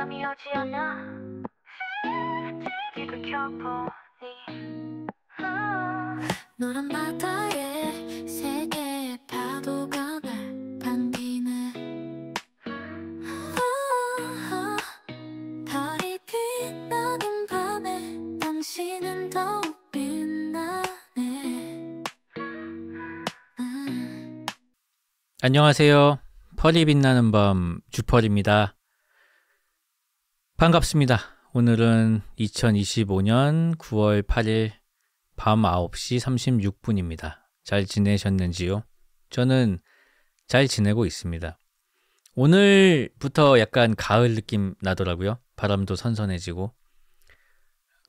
잠이 오지 않아 TV를 켜보니 노란 바다에 세 개의 파도가 날 반기네. 달이 빛나는 밤에 당신은 더욱 빛나네. 안녕하세요. 펄이 빛나는 밤 주펄입니다. 반갑습니다. 오늘은 2025년 9월 8일 밤 9시 36분입니다. 잘 지내셨는지요? 저는 잘 지내고 있습니다. 오늘부터 약간 가을 느낌 나더라고요. 바람도 선선해지고.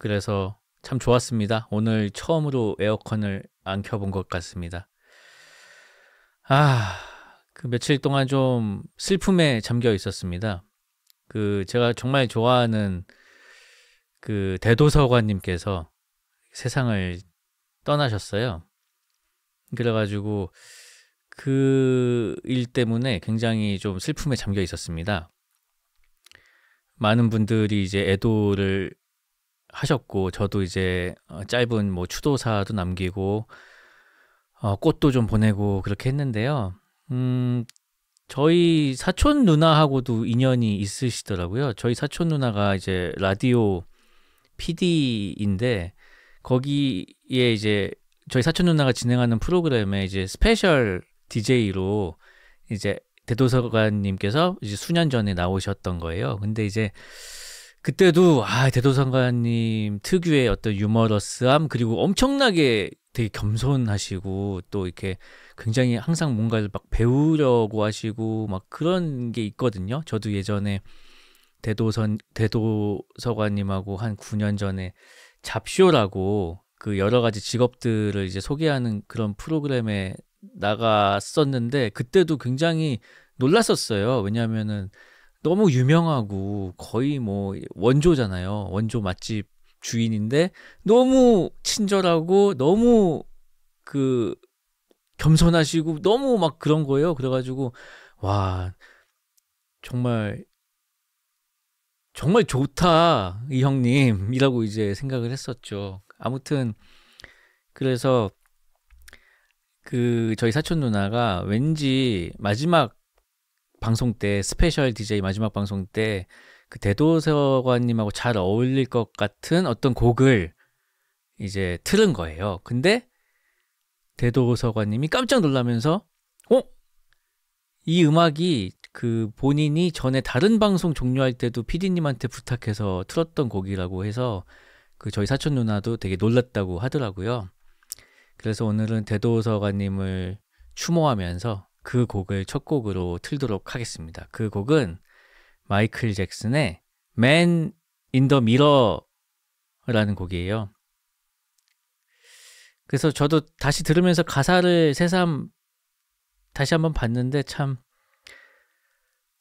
그래서 참 좋았습니다. 오늘 처음으로 에어컨을 안 켜본 것 같습니다. 그 며칠 동안 좀 슬픔에 잠겨 있었습니다. 제가 정말 좋아하는 대도서관님께서 세상을 떠나셨어요. 그래가지고 그 일 때문에 굉장히 좀 슬픔에 잠겨 있었습니다. 많은 분들이 이제 애도를 하셨고, 저도 이제 짧은 추도사도 남기고, 꽃도 좀 보내고 그렇게 했는데요. 저희 사촌 누나하고도 인연이 있으시더라고요. 저희 사촌 누나가 이제 라디오 PD인데, 거기에 이제 저희 사촌 누나가 진행하는 프로그램에 이제 스페셜 DJ로 이제 대도서관님께서 이제 수년 전에 나오셨던 거예요. 근데 이제 그때도 대도서관님 특유의 어떤 유머러스함, 그리고 엄청나게 되게 겸손하시고, 또 이렇게 굉장히 항상 뭔가를 막 배우려고 하시고 막 그런 게 있거든요. 저도 예전에 대도서관님하고 한 9년 전에 잡쇼라고 그 여러 가지 직업들을 이제 소개하는 그런 프로그램에 나갔었는데, 그때도 굉장히 놀랐었어요. 왜냐하면은 너무 유명하고 거의 원조잖아요. 원조 맛집 주인인데 너무 친절하고 너무 겸손하시고 너무 막 그런 거예요. 그래가지고 와, 정말 좋다 이 형님이라고 이제 생각을 했었죠. 아무튼 그래서 저희 사촌 누나가 왠지 마지막 방송 때, 스페셜 DJ 마지막 방송 때 그 대도서관님하고 잘 어울릴 것 같은 어떤 곡을 이제 틀은 거예요. 근데 대도서관님이 깜짝 놀라면서 이 음악이 본인이 전에 다른 방송 종료할 때도 PD님한테 부탁해서 틀었던 곡이라고 해서 저희 사촌 누나도 되게 놀랐다고 하더라고요. 그래서 오늘은 대도서관님을 추모하면서 그 곡을 첫 곡으로 틀도록 하겠습니다. 그 곡은 마이클 잭슨의 Man in the Mirror라는 곡이에요. 그래서 저도 다시 들으면서 가사를 새삼 다시 한번 봤는데 참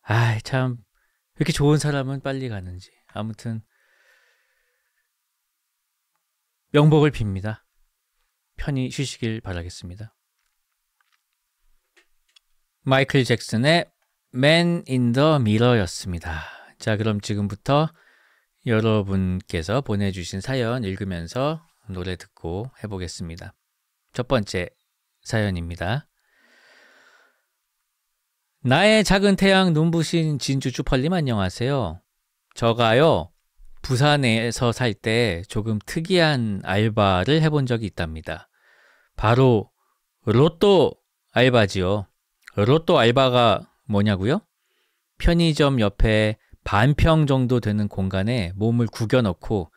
왜 이렇게 좋은 사람은 빨리 가는지. 아무튼 명복을 빕니다. 편히 쉬시길 바라겠습니다. 마이클 잭슨의 Man in the Mirror였습니다. 자, 그럼 지금부터 여러분께서 보내주신 사연 읽으면서 노래 듣고 해보겠습니다. 첫 번째 사연입니다. 나의 작은 태양 눈부신 진주 쭈펄님 안녕하세요. 저가요, 부산에서 살 때 조금 특이한 알바를 해본 적이 있답니다. 바로 로또 알바지요. 로또 알바가 뭐냐고요? 편의점 옆에 반평 정도 되는 공간에 몸을 구겨 넣고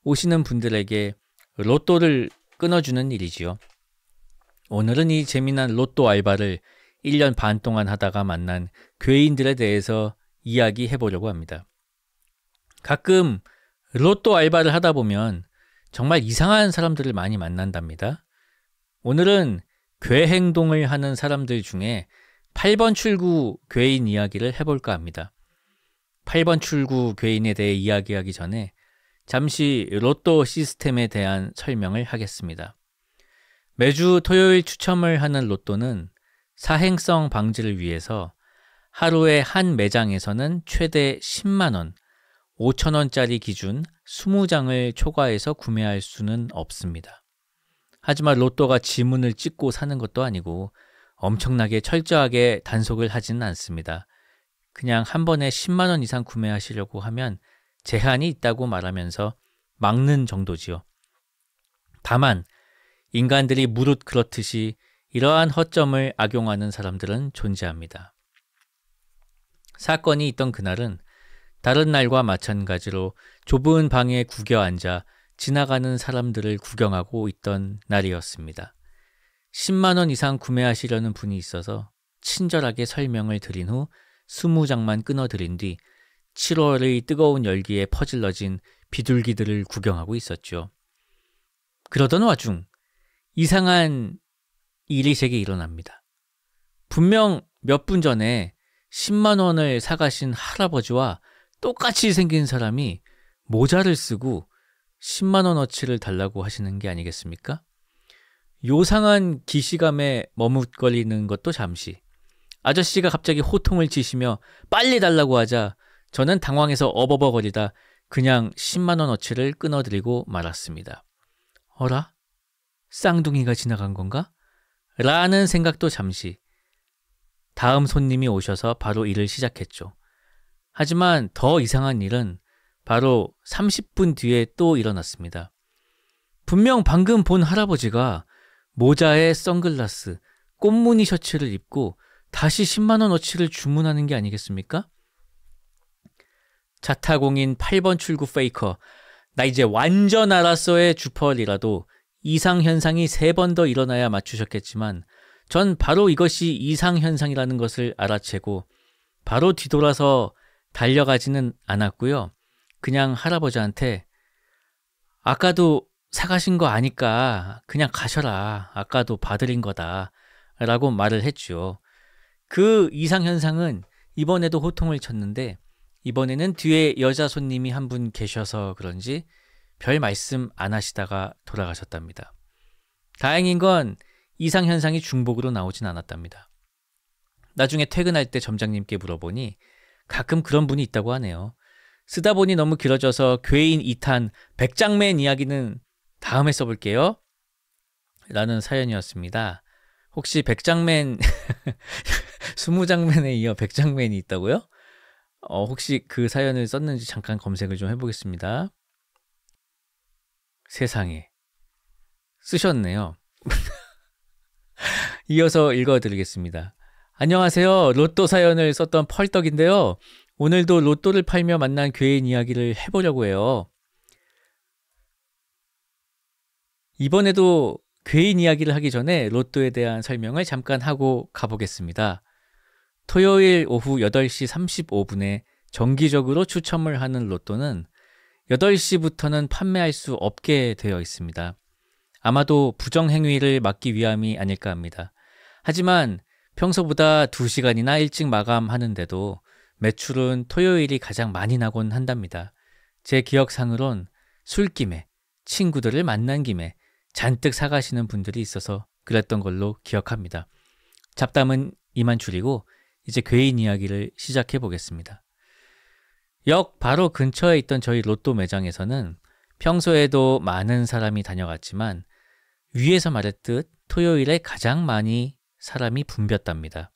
오시는 분들에게 로또를 끊어주는 일이지요. 오늘은 이 재미난 로또 알바를 1년 반 동안 하다가 만난 괴인들에 대해서 이야기해 보려고 합니다. 가끔 로또 알바를 하다 보면 정말 이상한 사람들을 많이 만난답니다. 오늘은 괴 행동을 하는 사람들 중에 8번 출구 괴인 이야기를 해볼까 합니다. 8번 출구 괴인에 대해 이야기하기 전에 잠시 로또 시스템에 대한 설명을 하겠습니다. 매주 토요일 추첨을 하는 로또는 사행성 방지를 위해서 하루에 한 매장에서는 최대 10만 원, 5,000원짜리 기준 20장을 초과해서 구매할 수는 없습니다. 하지만 로또가 지문을 찍고 사는 것도 아니고 엄청나게 철저하게 단속을 하지는 않습니다. 그냥 한 번에 10만 원 이상 구매하시려고 하면 제한이 있다고 말하면서 막는 정도지요. 다만 인간들이 무릇 그렇듯이 이러한 허점을 악용하는 사람들은 존재합니다. 사건이 있던 그날은 다른 날과 마찬가지로 좁은 방에 구겨 앉아 지나가는 사람들을 구경하고 있던 날이었습니다. 10만 원 이상 구매하시려는 분이 있어서 친절하게 설명을 드린 후 20장만 끊어드린 뒤 7월의 뜨거운 열기에 퍼질러진 비둘기들을 구경하고 있었죠. 그러던 와중 이상한 일이 제게 일어납니다. 분명 몇 분 전에 10만 원을 사가신 할아버지와 똑같이 생긴 사람이 모자를 쓰고 10만 원어치를 달라고 하시는 게 아니겠습니까? 요상한 기시감에 머뭇거리는 것도 잠시. 아저씨가 갑자기 호통을 치시며 빨리 달라고 하자 저는 당황해서 어버버거리다 그냥 10만 원어치를 끊어드리고 말았습니다. 어라? 쌍둥이가 지나간 건가? 라는 생각도 잠시. 다음 손님이 오셔서 바로 일을 시작했죠. 하지만 더 이상한 일은 바로 30분 뒤에 또 일어났습니다. 분명 방금 본 할아버지가 모자에 선글라스, 꽃무늬 셔츠를 입고 다시 10만 원어치를 주문하는 게 아니겠습니까? 자타공인 8번 출구 페이커, 나 이제 완전 알았어의 주펄이라도 이상현상이 3번 더 일어나야 맞추셨겠지만 전 바로 이것이 이상현상이라는 것을 알아채고 바로 뒤돌아서 달려가지는 않았고요. 그냥 할아버지한테 아까도 사가신 거 아니까 그냥 가셔라. 아까도 봐드린 거다. 라고 말을 했죠. 그 이상현상은 이번에도 호통을 쳤는데 이번에는 뒤에 여자 손님이 한 분 계셔서 그런지 별 말씀 안 하시다가 돌아가셨답니다. 다행인 건 이상현상이 중복으로 나오진 않았답니다. 나중에 퇴근할 때 점장님께 물어보니 가끔 그런 분이 있다고 하네요. 쓰다 보니 너무 길어져서 괴인 2탄 백장맨 이야기는 다음에 써볼게요. 라는 사연이었습니다. 혹시 백장맨 20장맨에 이어 백장맨이 있다고요? 혹시 그 사연을 썼는지 잠깐 검색을 좀 해보겠습니다. 세상에 쓰셨네요. 이어서 읽어드리겠습니다. 안녕하세요. 로또 사연을 썼던 펄떡인데요. 오늘도 로또를 팔며 만난 괴인 이야기를 해보려고 해요. 이번에도 괴인 이야기를 하기 전에 로또에 대한 설명을 잠깐 하고 가보겠습니다. 토요일 오후 8시 35분에 정기적으로 추첨을 하는 로또는 8시부터는 판매할 수 없게 되어 있습니다. 아마도 부정행위를 막기 위함이 아닐까 합니다. 하지만 평소보다 2시간이나 일찍 마감하는데도 매출은 토요일이 가장 많이 나곤 한답니다. 제 기억상으론 술김에 친구들을 만난 김에 잔뜩 사가시는 분들이 있어서 그랬던 걸로 기억합니다. 잡담은 이만 줄이고 이제 괴인 이야기를 시작해 보겠습니다. 역 바로 근처에 있던 저희 로또 매장에서는 평소에도 많은 사람이 다녀갔지만 위에서 말했듯 토요일에 가장 많이 사람이 붐볐답니다.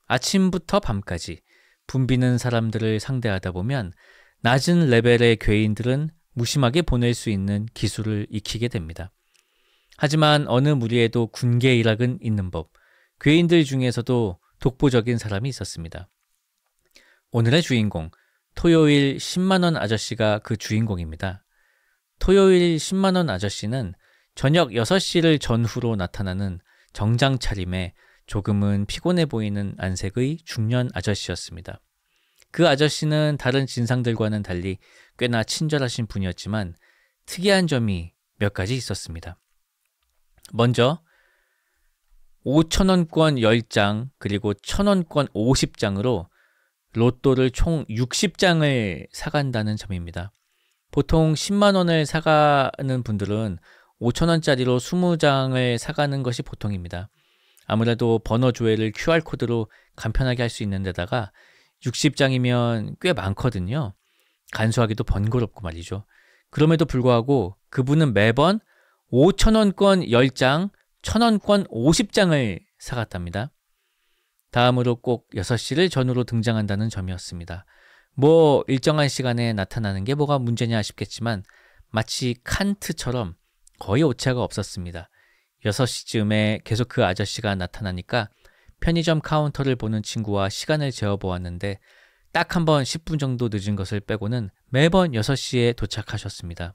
아침부터 밤까지 붐비는 사람들을 상대하다 보면 낮은 레벨의 괴인들은 무심하게 보낼 수 있는 기술을 익히게 됩니다. 하지만 어느 무리에도 군계일학은 있는 법, 괴인들 중에서도 독보적인 사람이 있었습니다. 오늘의 주인공, 토요일 10만원 아저씨가 그 주인공입니다. 토요일 10만원 아저씨는 저녁 6시를 전후로 나타나는 정장 차림에 조금은 피곤해 보이는 안색의 중년 아저씨였습니다. 그 아저씨는 다른 진상들과는 달리 꽤나 친절하신 분이었지만 특이한 점이 몇 가지 있었습니다. 먼저 5,000원권 10장 그리고 1,000원권 50장으로 로또를 총 60장을 사간다는 점입니다. 보통 10만 원을 사가는 분들은 5,000원짜리로 20장을 사가는 것이 보통입니다. 아무래도 번호 조회를 QR코드로 간편하게 할 수 있는 데다가 60장이면 꽤 많거든요. 간수하기도 번거롭고 말이죠. 그럼에도 불구하고 그분은 매번 5,000원권 10장, 1,000원권 50장을 사갔답니다. 다음으로 꼭 6시를 전후로 등장한다는 점이었습니다. 뭐 일정한 시간에 나타나는 게 뭐가 문제냐 싶겠지만 마치 칸트처럼 거의 오차가 없었습니다. 6시쯤에 계속 그 아저씨가 나타나니까 편의점 카운터를 보는 친구와 시간을 재어보았는데 딱 한 번 10분 정도 늦은 것을 빼고는 매번 6시에 도착하셨습니다.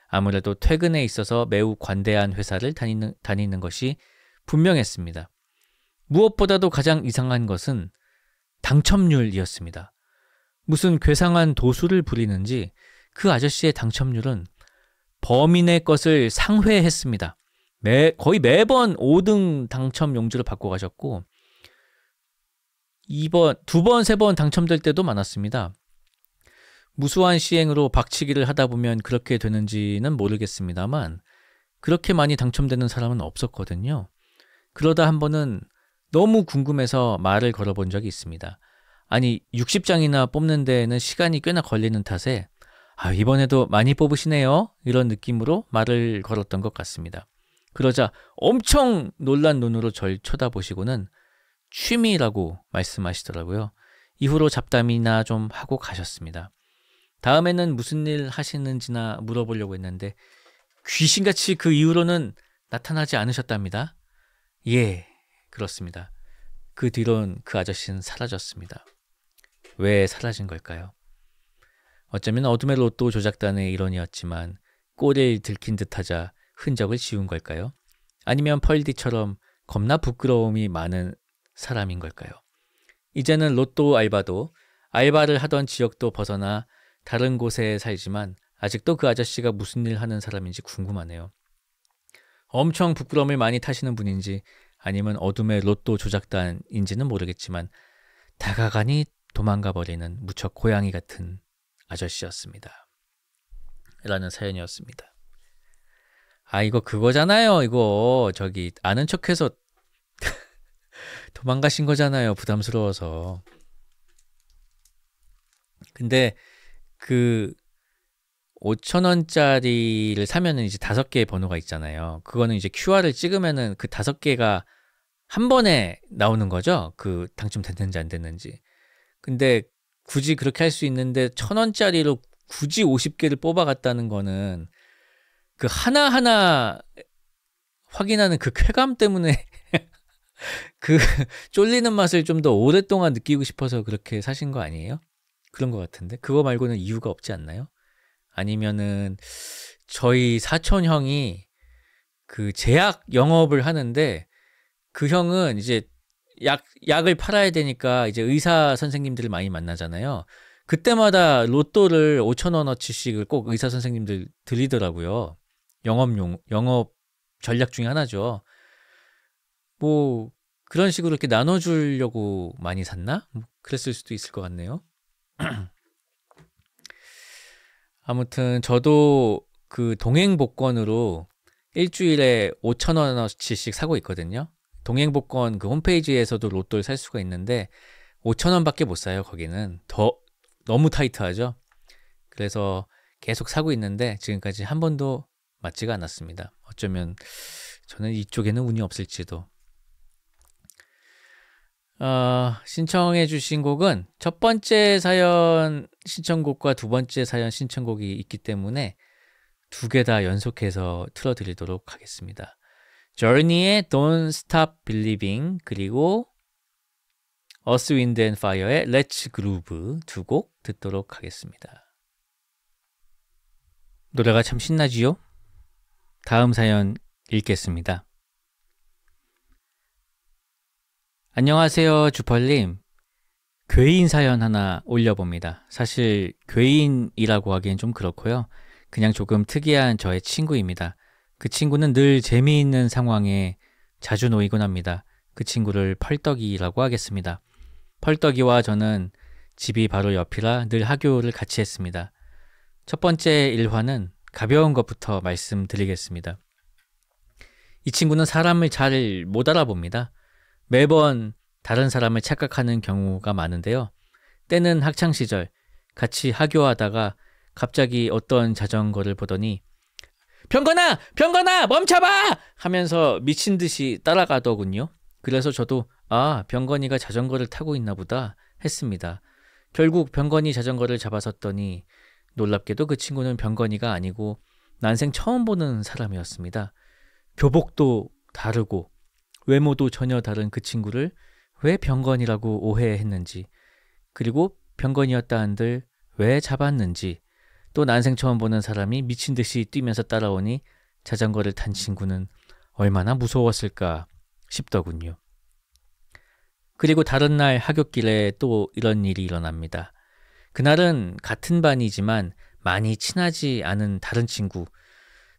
아무래도 퇴근에 있어서 매우 관대한 회사를 다니는 것이 분명했습니다. 무엇보다도 가장 이상한 것은 당첨률이었습니다. 무슨 괴상한 도수를 부리는지 그 아저씨의 당첨률은 범인의 것을 상회했습니다. 거의 매번 5등 당첨 용지를 받고 가셨고 2번, 2번, 3번 당첨될 때도 많았습니다. 무수한 시행으로 박치기를 하다 보면 그렇게 되는지는 모르겠습니다만 그렇게 많이 당첨되는 사람은 없었거든요. 그러다 한 번은 너무 궁금해서 말을 걸어본 적이 있습니다. 아니 60장이나 뽑는 데에는 시간이 꽤나 걸리는 탓에 이번에도 많이 뽑으시네요. 이런 느낌으로 말을 걸었던 것 같습니다. 그러자 엄청 놀란 눈으로 절 쳐다보시고는 취미라고 말씀하시더라고요. 이후로 잡담이나 좀 하고 가셨습니다. 다음에는 무슨 일 하시는지나 물어보려고 했는데 귀신같이 그 이후로는 나타나지 않으셨답니다. 예, 그렇습니다. 그 뒤론 그 아저씨는 사라졌습니다. 왜 사라진 걸까요? 어쩌면 어둠의 로또 조작단의 일원이었지만 꼴을 들킨 듯하자 흔적을 지운 걸까요? 아니면 펄디처럼 겁나 부끄러움이 많은 사람인 걸까요? 이제는 로또 알바도 알바를 하던 지역도 벗어나 다른 곳에 살지만 아직도 그 아저씨가 무슨 일 하는 사람인지 궁금하네요. 엄청 부끄러움을 많이 타시는 분인지 아니면 어둠의 로또 조작단인지는 모르겠지만 다가가니 도망가 버리는 무척 고양이 같은 아저씨였습니다. 라는 사연이었습니다. 이거 그거잖아요. 이거 저기 아는 척해서 도망가신 거잖아요. 부담스러워서. 근데 그 5,000원짜리를 사면은 이제 5개의 번호가 있잖아요. 그거는 이제 QR을 찍으면은 그 5개가 한 번에 나오는 거죠. 그 당첨됐는지 안 됐는지. 근데 굳이 그렇게 할 수 있는데 1,000원짜리로 굳이 50개를 뽑아갔다는 거는 그 하나하나 확인하는 그 쾌감 때문에 그 쫄리는 맛을 좀 더 오랫동안 느끼고 싶어서 그렇게 사신 거 아니에요? 그런 것 같은데 그거 말고는 이유가 없지 않나요? 아니면은 저희 사촌 형이 그 제약 영업을 하는데 그 형은 이제 약을 팔아야 되니까 이제 의사 선생님들을 많이 만나잖아요. 그때마다 로또를 5,000원어치씩을 꼭 의사 선생님들 드리더라고요. 영업 전략 중에 하나죠. 뭐 그런 식으로 이렇게 나눠주려고 많이 샀나? 그랬을 수도 있을 것 같네요. 아무튼 저도 그 동행복권으로 일주일에 5,000원어치씩 사고 있거든요. 동행복권 그 홈페이지에서도 로또를 살 수가 있는데 5,000원밖에 못 사요. 거기는 너무 타이트하죠. 그래서 계속 사고 있는데 지금까지 한 번도 맞지가 않았습니다. 어쩌면 저는 이쪽에는 운이 없을지도. 신청해 주신 곡은 첫 번째 사연 신청곡과 두 번째 사연 신청곡이 있기 때문에 두 개 다 연속해서 틀어드리도록 하겠습니다. Journey의 Don't Stop Believing 그리고 Earth, Wind and Fire의 Let's Groove 두 곡 듣도록 하겠습니다. 노래가 참 신나지요? 다음 사연 읽겠습니다. 안녕하세요, 주펄님. 괴인 사연 하나 올려봅니다. 사실 괴인이라고 하기엔 좀 그렇고요. 그냥 조금 특이한 저의 친구입니다. 그 친구는 늘 재미있는 상황에 자주 놓이곤 합니다. 그 친구를 펄떡이라고 하겠습니다. 펄떡이와 저는 집이 바로 옆이라 늘 하교를 같이 했습니다. 첫 번째 일화는 가벼운 것부터 말씀드리겠습니다. 이 친구는 사람을 잘 못 알아봅니다. 매번 다른 사람을 착각하는 경우가 많은데요. 때는 학창시절 같이 하교하다가 갑자기 어떤 자전거를 보더니 병건아! 병건아! 멈춰봐! 하면서 미친 듯이 따라가더군요. 그래서 저도 병건이가 자전거를 타고 있나 보다 했습니다. 결국 병건이 자전거를 잡아섰더니 놀랍게도 그 친구는 병건이가 아니고 난생 처음 보는 사람이었습니다. 교복도 다르고 외모도 전혀 다른 그 친구를 왜 병건이라고 오해했는지, 그리고 병건이었다 한들 왜 잡았는지, 또 난생 처음 보는 사람이 미친 듯이 뛰면서 따라오니 자전거를 탄 친구는 얼마나 무서웠을까 싶더군요. 그리고 다른 날 하굣길에 또 이런 일이 일어납니다. 그날은 같은 반이지만 많이 친하지 않은 다른 친구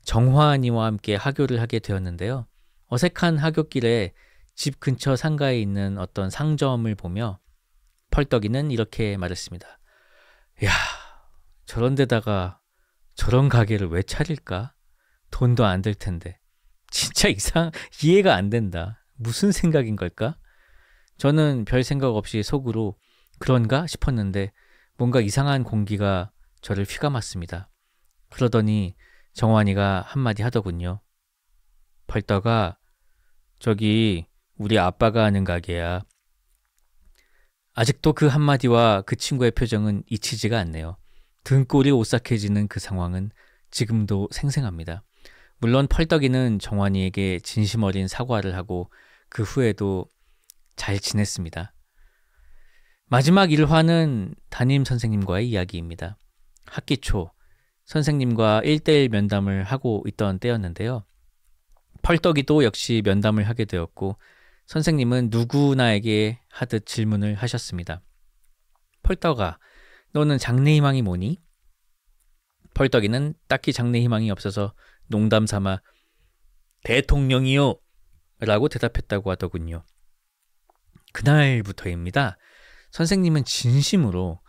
정화이와 함께 하교를 하게 되었는데요. 어색한 하굣길에 집 근처 상가에 있는 어떤 상점을 보며 펄떡이는 이렇게 말했습니다. 야, 저런 데다가 저런 가게를 왜 차릴까? 돈도 안 들 텐데. 진짜 이해가 안 된다. 무슨 생각인 걸까? 저는 별 생각 없이 속으로 그런가 싶었는데 뭔가 이상한 공기가 저를 휘감았습니다. 그러더니 정환이가 한마디 하더군요. 펄떡아, 저기 우리 아빠가 하는 가게야. 아직도 그 한마디와 그 친구의 표정은 잊히지가 않네요. 등골이 오싹해지는 그 상황은 지금도 생생합니다. 물론 펄떡이는 정환이에게 진심 어린 사과를 하고 그 후에도 잘 지냈습니다. 마지막 1화는 담임 선생님과의 이야기입니다. 학기 초 선생님과 1대1 면담을 하고 있던 때였는데요. 펄떡이도 역시 면담을 하게 되었고 선생님은 누구나에게 하듯 질문을 하셨습니다. 펄떡아, 너는 장래희망이 뭐니? 펄떡이는 딱히 장래희망이 없어서 농담 삼아 대통령이요! 라고 대답했다고 하더군요. 그날부터입니다. 선생님은 진심으로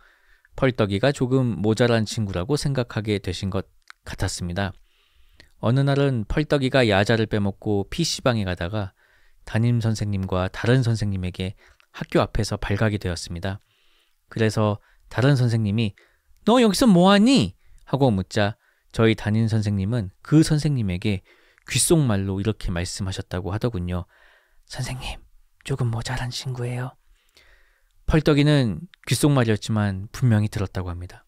펄떡이가 조금 모자란 친구라고 생각하게 되신 것 같았습니다. 어느 날은 펄떡이가 야자를 빼먹고 PC방에 가다가 담임 선생님과 다른 선생님에게 학교 앞에서 발각이 되었습니다. 그래서 다른 선생님이 너 여기서 뭐하니? 하고 묻자 저희 담임 선생님은 그 선생님에게 귓속말로 이렇게 말씀하셨다고 하더군요. 선생님, 조금 모자란 친구예요. 펄떡이는 귓속말이었지만 분명히 들었다고 합니다.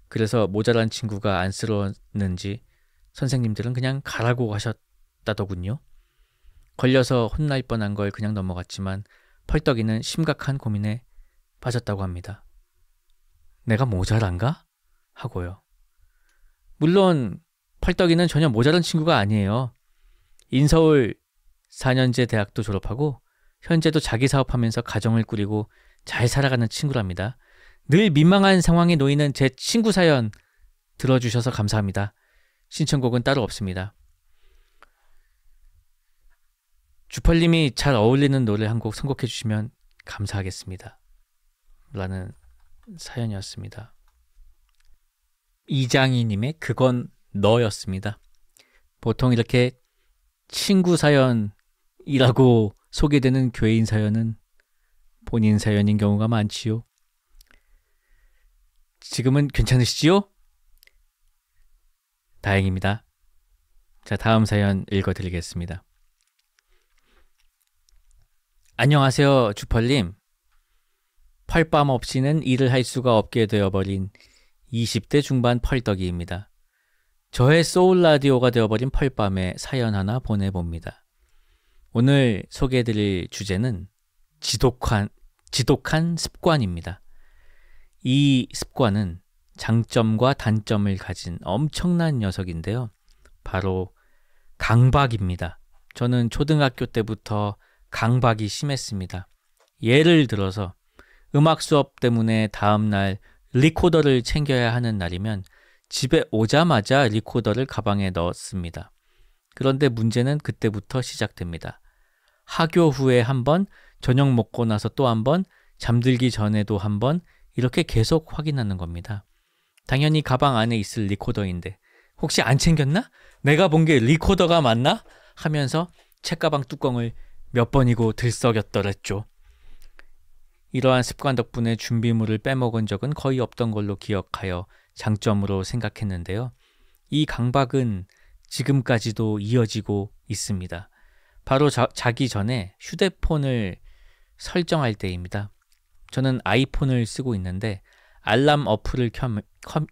그래서 모자란 친구가 안쓰러웠는지 선생님들은 그냥 가라고 하셨다더군요. 걸려서 혼날 뻔한 걸 그냥 넘어갔지만 펄떡이는 심각한 고민에 빠졌다고 합니다. 내가 모자란가? 하고요. 물론 펄떡이는 전혀 모자란 친구가 아니에요. 인서울 4년제 대학도 졸업하고 현재도 자기 사업하면서 가정을 꾸리고 잘 살아가는 친구랍니다. 늘 민망한 상황에 놓이는 제 친구 사연 들어주셔서 감사합니다. 신청곡은 따로 없습니다. 주펄님이 잘 어울리는 노래 한 곡 선곡해 주시면 감사하겠습니다. 라는 사연이었습니다. 이장희님의 그건 너였습니다. 보통 이렇게 친구 사연이라고 소개되는 교인 사연은 본인 사연인 경우가 많지요. 지금은 괜찮으시지요? 다행입니다. 자, 다음 사연 읽어드리겠습니다. 안녕하세요, 주펄님. 펄밤 없이는 일을 할 수가 없게 되어버린 20대 중반 펄떡이입니다. 저의 소울라디오가 되어버린 펄밤에 사연 하나 보내봅니다. 오늘 소개해드릴 주제는 지독한 습관입니다. 이 습관은 장점과 단점을 가진 엄청난 녀석인데요. 바로 강박입니다. 저는 초등학교 때부터 강박이 심했습니다. 예를 들어서 음악 수업 때문에 다음날 리코더를 챙겨야 하는 날이면 집에 오자마자 리코더를 가방에 넣었습니다. 그런데 문제는 그때부터 시작됩니다. 하교 후에 한 번, 저녁 먹고 나서 또 한 번, 잠들기 전에도 한 번, 이렇게 계속 확인하는 겁니다. 당연히 가방 안에 있을 리코더인데 혹시 안 챙겼나? 내가 본 게 리코더가 맞나? 하면서 책가방 뚜껑을 몇 번이고 들썩였더랬죠. 이러한 습관 덕분에 준비물을 빼먹은 적은 거의 없던 걸로 기억하여 장점으로 생각했는데요. 이 강박은 지금까지도 이어지고 있습니다. 바로 자기 전에 휴대폰을 설정할 때입니다. 저는 아이폰을 쓰고 있는데 알람 어플을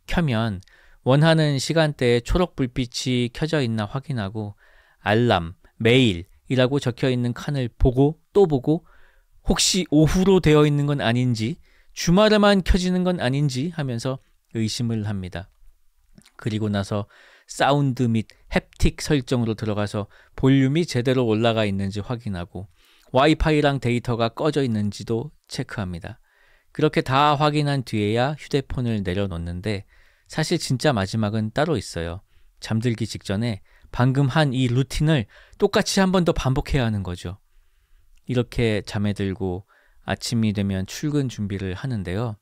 켜면 원하는 시간대에 초록 불빛이 켜져 있나 확인하고 알람, 메일이라고 적혀 있는 칸을 보고 또 보고 혹시 오후로 되어 있는 건 아닌지 주말에만 켜지는 건 아닌지 하면서 의심을 합니다. 그리고 나서 사운드 및 햅틱 설정으로 들어가서 볼륨이 제대로 올라가 있는지 확인하고 와이파이랑 데이터가 꺼져 있는지도 체크합니다. 그렇게 다 확인한 뒤에야 휴대폰을 내려놓는데 사실 진짜 마지막은 따로 있어요. 잠들기 직전에 방금 한 이 루틴을 똑같이 한 번 더 반복해야 하는 거죠. 이렇게 잠에 들고 아침이 되면 출근 준비를 하는데요.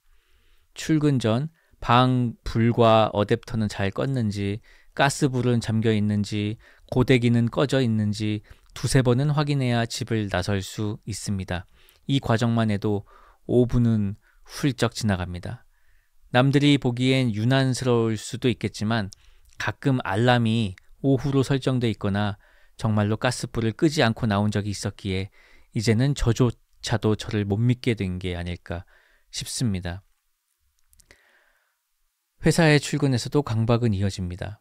출근 전 방 불과 어댑터는 잘 껐는지, 가스불은 잠겨 있는지, 고데기는 꺼져 있는지 두세 번은 확인해야 집을 나설 수 있습니다. 이 과정만 해도 5분은 훌쩍 지나갑니다. 남들이 보기엔 유난스러울 수도 있겠지만 가끔 알람이 오후로 설정돼 있거나 정말로 가스불을 끄지 않고 나온 적이 있었기에 이제는 저조차도 저를 못 믿게 된 게 아닐까 싶습니다. 회사에 출근해서도 강박은 이어집니다.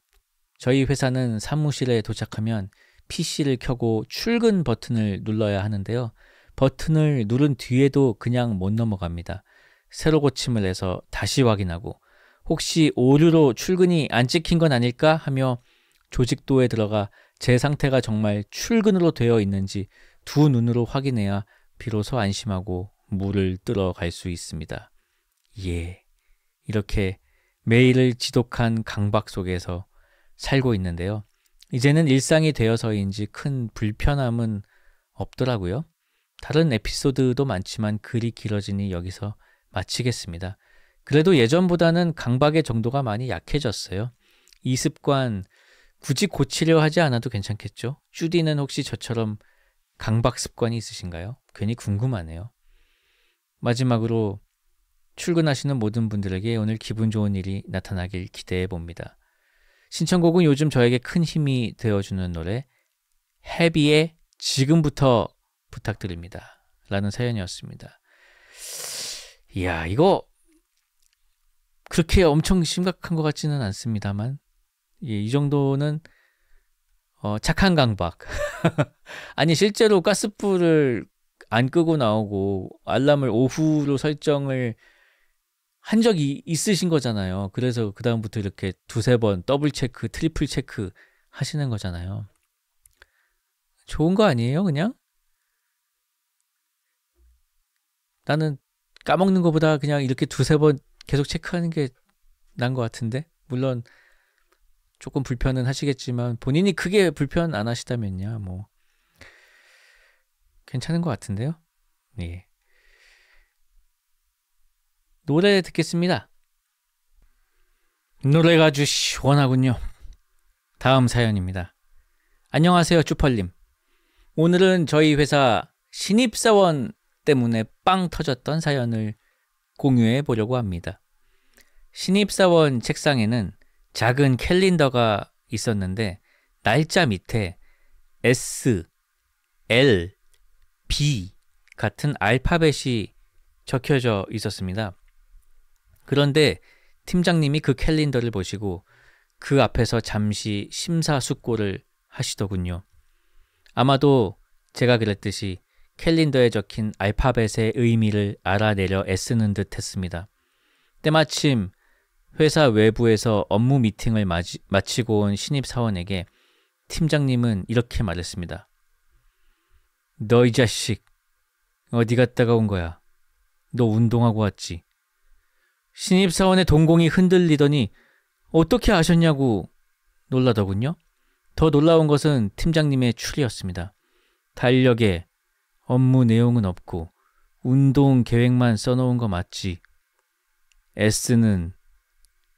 저희 회사는 사무실에 도착하면 PC를 켜고 출근 버튼을 눌러야 하는데요. 버튼을 누른 뒤에도 그냥 못 넘어갑니다. 새로 고침을 해서 다시 확인하고 혹시 오류로 출근이 안 찍힌 건 아닐까 하며 조직도에 들어가 제 상태가 정말 출근으로 되어 있는지 두 눈으로 확인해야 비로소 안심하고 물을 뜨러 갈 수 있습니다. 예, 이렇게 매일을 지독한 강박 속에서 살고 있는데요. 이제는 일상이 되어서인지 큰 불편함은 없더라고요. 다른 에피소드도 많지만 글이 길어지니 여기서 마치겠습니다. 그래도 예전보다는 강박의 정도가 많이 약해졌어요. 이 습관 굳이 고치려 하지 않아도 괜찮겠죠? 쭈디는 혹시 저처럼 강박 습관이 있으신가요? 괜히 궁금하네요. 마지막으로 출근하시는 모든 분들에게 오늘 기분 좋은 일이 나타나길 기대해 봅니다. 신청곡은 요즘 저에게 큰 힘이 되어주는 노래 해비의 지금부터 부탁드립니다. 라는 사연이었습니다. 이야, 이거 그렇게 엄청 심각한 것 같지는 않습니다만 예, 이 정도는 착한 강박. 아니 실제로 가스불을 안 끄고 나오고 알람을 오후로 설정을 한 적이 있으신 거잖아요. 그래서 그 다음부터 이렇게 두세 번 더블 체크, 트리플 체크 하시는 거잖아요. 좋은 거 아니에요, 그냥? 나는 까먹는 것보다 그냥 이렇게 두세 번 계속 체크하는 게 나은 것 같은데? 물론 조금 불편은 하시겠지만 본인이 크게 불편 안 하시다면야 뭐 괜찮은 것 같은데요. 예. 노래 듣겠습니다. 노래가 아주 시원하군요. 다음 사연입니다. 안녕하세요, 쭈펄님. 오늘은 저희 회사 신입사원 때문에 빵 터졌던 사연을 공유해 보려고 합니다. 신입사원 책상에는 작은 캘린더가 있었는데 날짜 밑에 S, L, B 같은 알파벳이 적혀져 있었습니다. 그런데 팀장님이 그 캘린더를 보시고 그 앞에서 잠시 심사숙고를 하시더군요. 아마도 제가 그랬듯이 캘린더에 적힌 알파벳의 의미를 알아내려 애쓰는 듯 했습니다. 때마침 회사 외부에서 업무 미팅을 마치고 온 신입사원에게 팀장님은 이렇게 말했습니다. 너 이 자식 어디 갔다가 온 거야? 너 운동하고 왔지? 신입사원의 동공이 흔들리더니 어떻게 아셨냐고 놀라더군요. 더 놀라운 것은 팀장님의 추리였습니다. 달력에 업무 내용은 없고 운동 계획만 써놓은 거 맞지? S는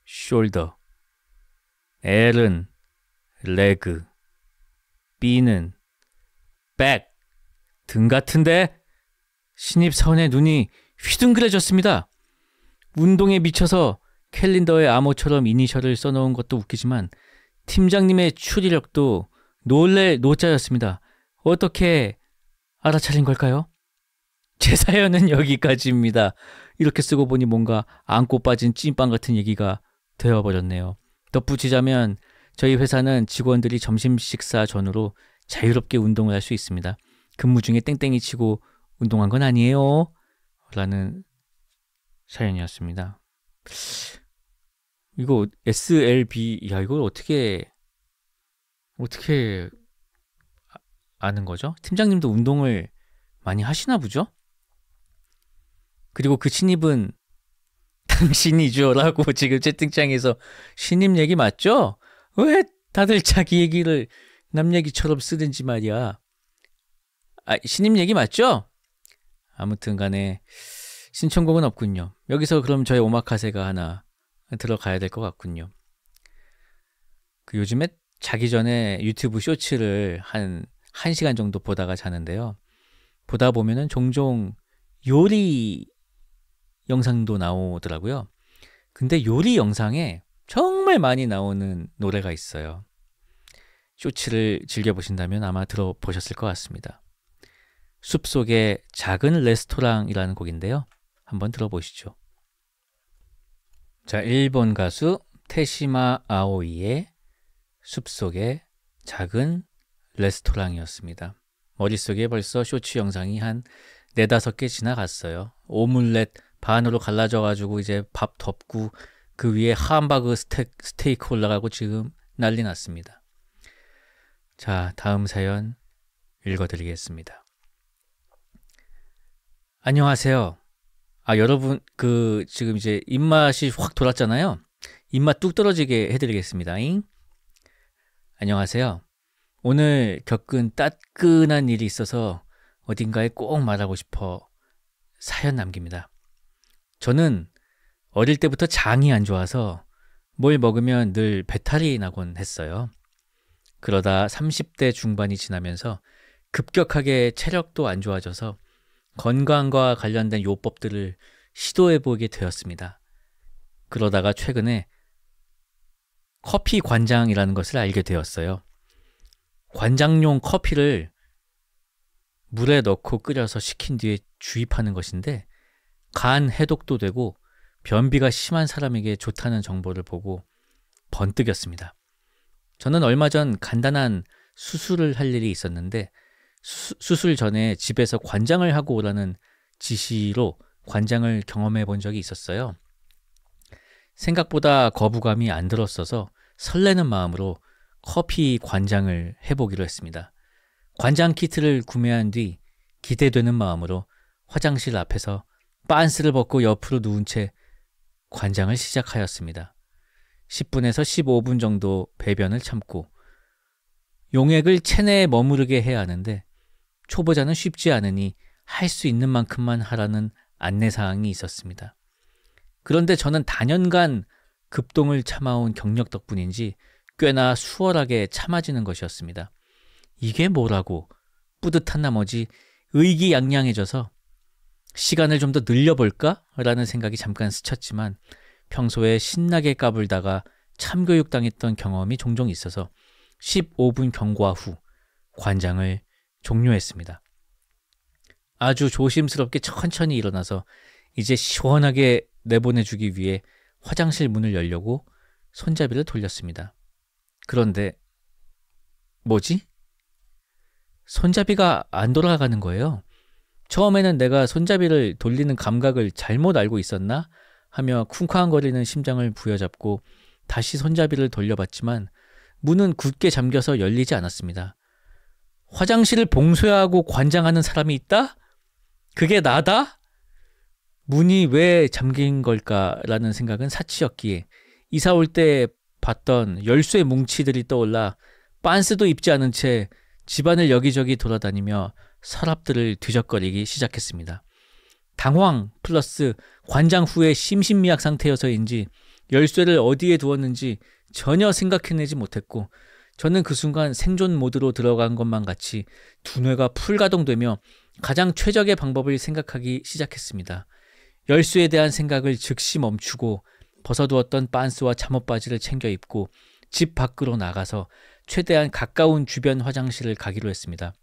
숄더, L은 레그, B는 백, 등 같은데? 신입사원의 눈이 휘둥그레졌습니다. 운동에 미쳐서 캘린더에 암호처럼 이니셜을 써놓은 것도 웃기지만 팀장님의 추리력도 놀랄 노자였습니다. 어떻게 알아차린 걸까요? 제 사연은 여기까지입니다. 이렇게 쓰고 보니 뭔가 안고 빠진 찐빵 같은 얘기가 되어버렸네요. 덧붙이자면 저희 회사는 직원들이 점심 식사 전후로 자유롭게 운동을 할 수 있습니다. 근무 중에 땡땡이 치고 운동한 건 아니에요. 라는 사연이었습니다. 이거 SLB, 야, 이걸 어떻게 아는 거죠? 팀장님도 운동을 많이 하시나 보죠? 그리고 그 신입은 당신이죠 라고 지금 채팅창에서 신입 얘기 맞죠? 왜 다들 자기 얘기를 남 얘기처럼 쓰든지 말이야. 신입 얘기 맞죠? 아무튼 간에 신청곡은 없군요. 여기서 그럼 저의 오마카세가 하나 들어가야 될 것 같군요. 그 요즘에 자기 전에 유튜브 쇼츠를 한 1시간 정도 보다가 자는데요. 보다 보면은 종종 요리 영상도 나오더라고요. 근데 요리 영상에 정말 많이 나오는 노래가 있어요. 쇼츠를 즐겨보신다면 아마 들어보셨을 것 같습니다. 숲속의 작은 레스토랑이라는 곡인데요. 한번 들어보시죠. 자, 일본 가수 테시마 아오이의 숲속의 작은 레스토랑이었습니다. 머릿속에 벌써 쇼츠 영상이 한 4-5개 지나갔어요. 오믈렛 반으로 갈라져가지고 이제 밥 덮고 그 위에 함바그 스테이크 올라가고 지금 난리 났습니다. 자, 다음 사연 읽어드리겠습니다. 안녕하세요. 여러분, 지금 이제 입맛이 확 돌았잖아요. 입맛 뚝 떨어지게 해드리겠습니다. 안녕하세요. 오늘 겪은 따끈한 일이 있어서 어딘가에 꼭 말하고 싶어 사연 남깁니다. 저는 어릴 때부터 장이 안 좋아서 뭘 먹으면 늘 배탈이 나곤 했어요. 그러다 30대 중반이 지나면서 급격하게 체력도 안 좋아져서 건강과 관련된 요법들을 시도해보게 되었습니다. 그러다가 최근에 커피 관장이라는 것을 알게 되었어요. 관장용 커피를 물에 넣고 끓여서 식힌 뒤에 주입하는 것인데 간 해독도 되고 변비가 심한 사람에게 좋다는 정보를 보고 번뜩였습니다. 저는 얼마 전 간단한 수술을 할 일이 있었는데 수술 전에 집에서 관장을 하고 오라는 지시로 관장을 경험해 본 적이 있었어요. 생각보다 거부감이 안 들었어서 설레는 마음으로 커피 관장을 해보기로 했습니다. 관장 키트를 구매한 뒤 기대되는 마음으로 화장실 앞에서 빤스를 벗고 옆으로 누운 채 관장을 시작하였습니다. 10분에서 15분 정도 배변을 참고 용액을 체내에 머무르게 해야 하는데 초보자는 쉽지 않으니 할 수 있는 만큼만 하라는 안내사항이 있었습니다. 그런데 저는 다년간 급동을 참아온 경력 덕분인지 꽤나 수월하게 참아지는 것이었습니다. 이게 뭐라고 뿌듯한 나머지 의기양양해져서 시간을 좀 더 늘려볼까? 라는 생각이 잠깐 스쳤지만 평소에 신나게 까불다가 참교육당했던 경험이 종종 있어서 15분 경과 후 관장을 종료했습니다. 아주 조심스럽게 천천히 일어나서 이제 시원하게 내보내주기 위해 화장실 문을 열려고 손잡이를 돌렸습니다. 그런데 뭐지? 손잡이가 안 돌아가는 거예요. 처음에는 내가 손잡이를 돌리는 감각을 잘못 알고 있었나 하며 쿵쾅거리는 심장을 부여잡고 다시 손잡이를 돌려봤지만 문은 굳게 잠겨서 열리지 않았습니다. 화장실을 봉쇄하고 관장하는 사람이 있다? 그게 나다? 문이 왜 잠긴 걸까라는 생각은 사치였기에 이사 올 때 봤던 열쇠 뭉치들이 떠올라 빤스도 입지 않은 채 집안을 여기저기 돌아다니며 서랍들을 뒤적거리기 시작했습니다. 당황 플러스 관장 후에 심신미약 상태여서인지 열쇠를 어디에 두었는지 전혀 생각해내지 못했고 저는 그 순간 생존 모드로 들어간 것만 같이 두뇌가 풀가동되며 가장 최적의 방법을 생각하기 시작했습니다. 열쇠에 대한 생각을 즉시 멈추고 벗어두었던 빤스와 잠옷바지를 챙겨 입고 집 밖으로 나가서 최대한 가까운 주변 화장실을 가기로 했습니다.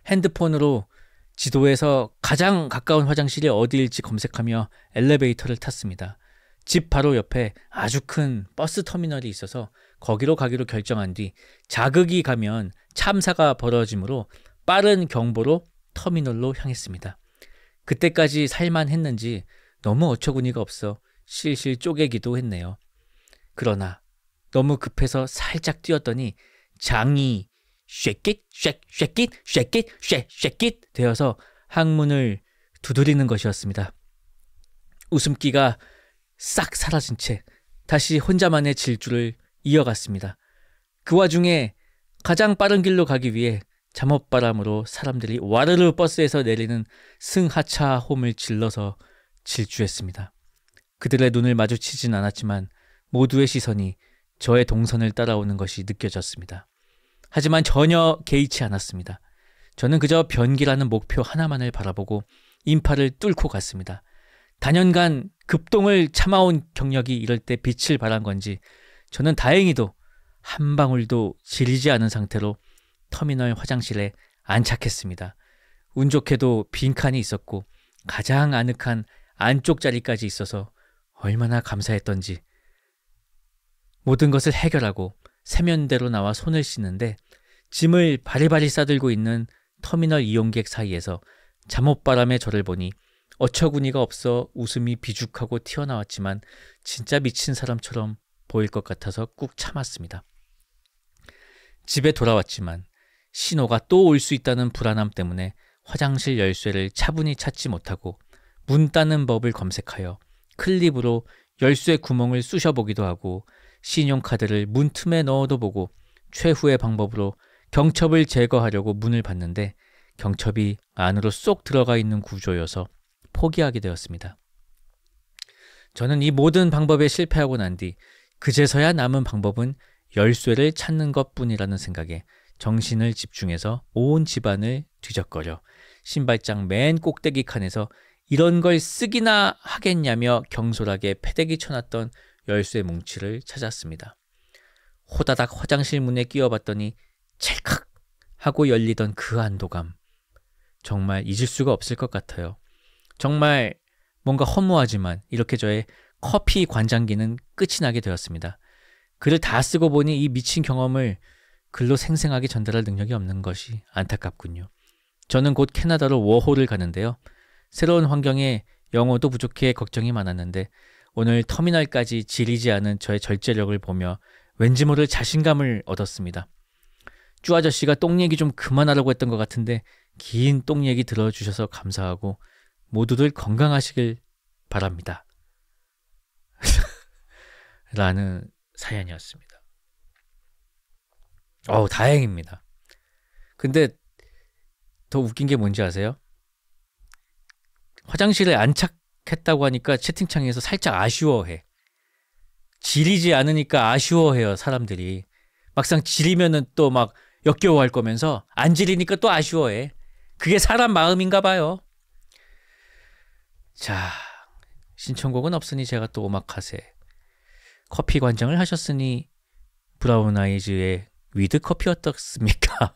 핸드폰으로 지도에서 가장 가까운 화장실이 어디일지 검색하며 엘리베이터를 탔습니다. 집 바로 옆에 아주 큰 버스 터미널이 있어서 거기로 가기로 결정한 뒤 자극이 가면 참사가 벌어지므로 빠른 경보로 터미널로 향했습니다. 그때까지 살만했는지 너무 어처구니가 없어 실실 쪼개기도 했네요. 그러나 너무 급해서 살짝 뛰었더니 장이 쉐킷 쉐킷 쉐킷 쉐킷 쉐킷 되어서 항문을 두드리는 것이었습니다. 웃음기가 싹 사라진 채 다시 혼자만의 질주를 이어갔습니다. 그 와중에 가장 빠른 길로 가기 위해 잠옷바람으로 사람들이 와르르 버스에서 내리는 승하차 홈을 질러서 질주했습니다. 그들의 눈을 마주치진 않았지만 모두의 시선이 저의 동선을 따라오는 것이 느껴졌습니다. 하지만 전혀 개의치 않았습니다. 저는 그저 변기라는 목표 하나만을 바라보고 인파를 뚫고 갔습니다. 단연간 급동을 참아온 경력이 이럴 때 빛을 발한 건지 저는 다행히도 한 방울도 지리지 않은 상태로 터미널 화장실에 안착했습니다. 운 좋게도 빈칸이 있었고 가장 아늑한 안쪽 자리까지 있어서 얼마나 감사했던지 모든 것을 해결하고 세면대로 나와 손을 씻는데 짐을 바리바리 싸들고 있는 터미널 이용객 사이에서 잠옷바람에 저를 보니 어처구니가 없어 웃음이 비죽하고 튀어나왔지만 진짜 미친 사람처럼 보일 것 같아서 꾹 참았습니다. 집에 돌아왔지만 신호가 또 올 수 있다는 불안함 때문에 화장실 열쇠를 차분히 찾지 못하고 문 따는 법을 검색하여 클립으로 열쇠 구멍을 쑤셔보기도 하고 신용카드를 문틈에 넣어도 보고 최후의 방법으로 경첩을 제거하려고 문을 봤는데 경첩이 안으로 쏙 들어가 있는 구조여서 포기하게 되었습니다. 저는 이 모든 방법에 실패하고 난 뒤 그제서야 남은 방법은 열쇠를 찾는 것뿐이라는 생각에 정신을 집중해서 온 집안을 뒤적거려 신발장 맨 꼭대기 칸에서 이런 걸 쓰기나 하겠냐며 경솔하게 패대기 쳐놨던 열쇠 뭉치를 찾았습니다. 호다닥 화장실 문에 끼워봤더니 찰칵 하고 열리던 그 안도감. 정말 잊을 수가 없을 것 같아요. 정말 뭔가 허무하지만 이렇게 저의 커피 관장기는 끝이 나게 되었습니다. 글을 다 쓰고 보니 이 미친 경험을 글로 생생하게 전달할 능력이 없는 것이 안타깝군요. 저는 곧 캐나다로 워홀을 가는데요. 새로운 환경에 영어도 부족해 걱정이 많았는데 오늘 터미널까지 지리지 않은 저의 절제력을 보며 왠지 모를 자신감을 얻었습니다. 쭈 아저씨가 똥 얘기 좀 그만하라고 했던 것 같은데 긴 똥 얘기 들어주셔서 감사하고 모두들 건강하시길 바랍니다. 라는 사연이었습니다. 다행입니다. 근데 더 웃긴 게 뭔지 아세요? 화장실에 안착했다고 하니까 채팅창에서 살짝 아쉬워해. 지리지 않으니까 아쉬워해요, 사람들이. 막상 지리면은 또 막 역겨워할 거면서 안 지리니까 또 아쉬워해. 그게 사람 마음인가 봐요. 자, 신청곡은 없으니 제가 또 오마카세. 커피 관장을 하셨으니 브라운 아이즈의 위드 커피 어떻습니까?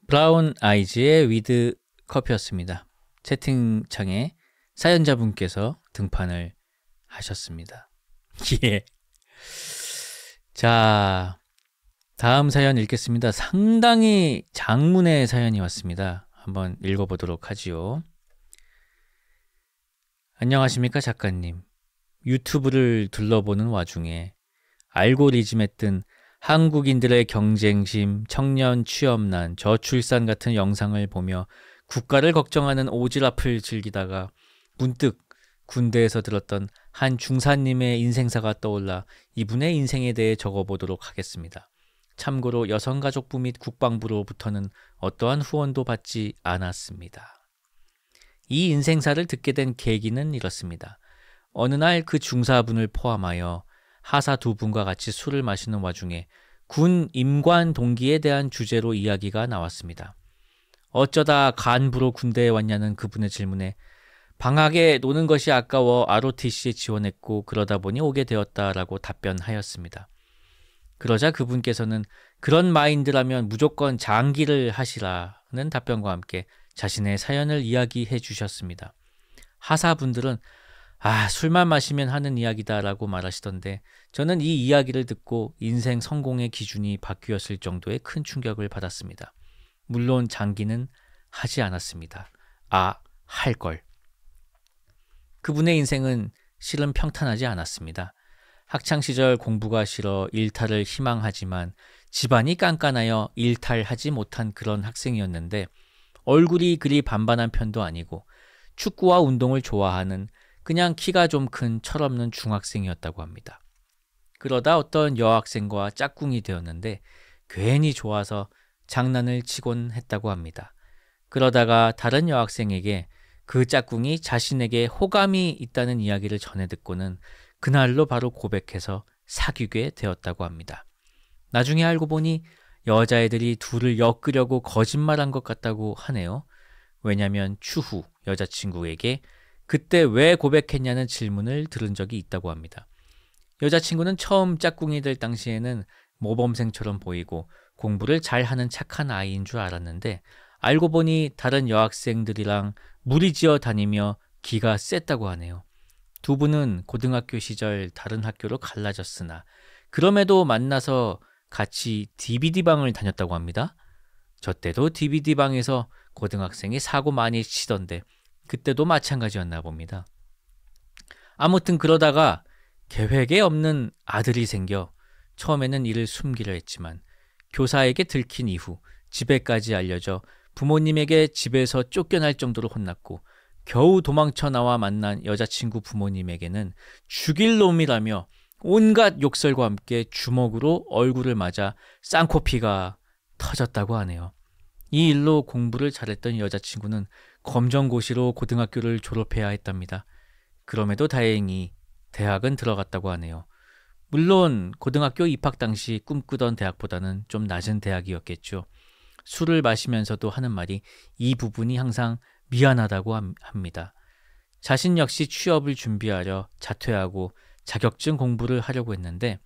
브라운 아이즈의 위드 커피였습니다. 채팅창에 사연자분께서 등판을 하셨습니다. 예. 자, 다음 사연 읽겠습니다. 상당히 장문의 사연이 왔습니다. 한번 읽어보도록 하지요. 안녕하십니까 작가님. 유튜브를 둘러보는 와중에 알고리즘에 뜬 한국인들의 경쟁심, 청년 취업난, 저출산 같은 영상을 보며 국가를 걱정하는 오지랖을 즐기다가 문득 군대에서 들었던 한 중사님의 인생사가 떠올라 이분의 인생에 대해 적어보도록 하겠습니다. 참고로 여성가족부 및 국방부로부터는 어떠한 후원도 받지 않았습니다. 이 인생사를 듣게 된 계기는 이렇습니다. 어느 날 그 중사분을 포함하여 하사 두 분과 같이 술을 마시는 와중에 군 임관 동기에 대한 주제로 이야기가 나왔습니다. 어쩌다 간부로 군대에 왔냐는 그분의 질문에 방학에 노는 것이 아까워 ROTC에 지원했고 그러다 보니 오게 되었다라고 답변하였습니다. 그러자 그분께서는 그런 마인드라면 무조건 장기를 하시라는 답변과 함께 자신의 사연을 이야기해 주셨습니다. 하사분들은 술만 마시면 하는 이야기다라고 말하시던데 저는 이 이야기를 듣고 인생 성공의 기준이 바뀌었을 정도의 큰 충격을 받았습니다. 물론 장기는 하지 않았습니다. 할 걸. 그분의 인생은 실은 평탄하지 않았습니다. 학창시절 공부가 싫어 일탈을 희망하지만 집안이 깐깐하여 일탈하지 못한 그런 학생이었는데 얼굴이 그리 반반한 편도 아니고 축구와 운동을 좋아하는 그냥 키가 좀 큰 철없는 중학생이었다고 합니다. 그러다 어떤 여학생과 짝꿍이 되었는데 괜히 좋아서 장난을 치곤 했다고 합니다. 그러다가 다른 여학생에게 그 짝꿍이 자신에게 호감이 있다는 이야기를 전해 듣고는 그날로 바로 고백해서 사귀게 되었다고 합니다. 나중에 알고 보니 여자애들이 둘을 엮으려고 거짓말한 것 같다고 하네요. 왜냐하면 추후 여자친구에게 그때 왜 고백했냐는 질문을 들은 적이 있다고 합니다. 여자친구는 처음 짝꿍이 될 당시에는 모범생처럼 보이고 공부를 잘하는 착한 아이인 줄 알았는데 알고 보니 다른 여학생들이랑 무리지어 다니며 기가 셌다고 하네요. 두 분은 고등학교 시절 다른 학교로 갈라졌으나 그럼에도 만나서 같이 DVD방을 다녔다고 합니다. 저 때도 DVD방에서 고등학생이 사고 많이 치던데 그때도 마찬가지였나 봅니다. 아무튼 그러다가 계획에 없는 아들이 생겨 처음에는 이를 숨기려 했지만 교사에게 들킨 이후 집에까지 알려져 부모님에게 집에서 쫓겨날 정도로 혼났고 겨우 도망쳐 나와 만난 여자친구 부모님에게는 죽일 놈이라며 온갖 욕설과 함께 주먹으로 얼굴을 맞아 쌍코피가 터졌다고 하네요. 이 일로 공부를 잘했던 여자친구는 검정고시로 고등학교를 졸업해야 했답니다. 그럼에도 다행히 대학은 들어갔다고 하네요. 물론 고등학교 입학 당시 꿈꾸던 대학보다는 좀 낮은 대학이었겠죠. 술을 마시면서도 하는 말이 이 부분이 항상 미안하다고 합니다. 자신 역시 취업을 준비하려 자퇴하고 자격증 공부를 하려고 했는데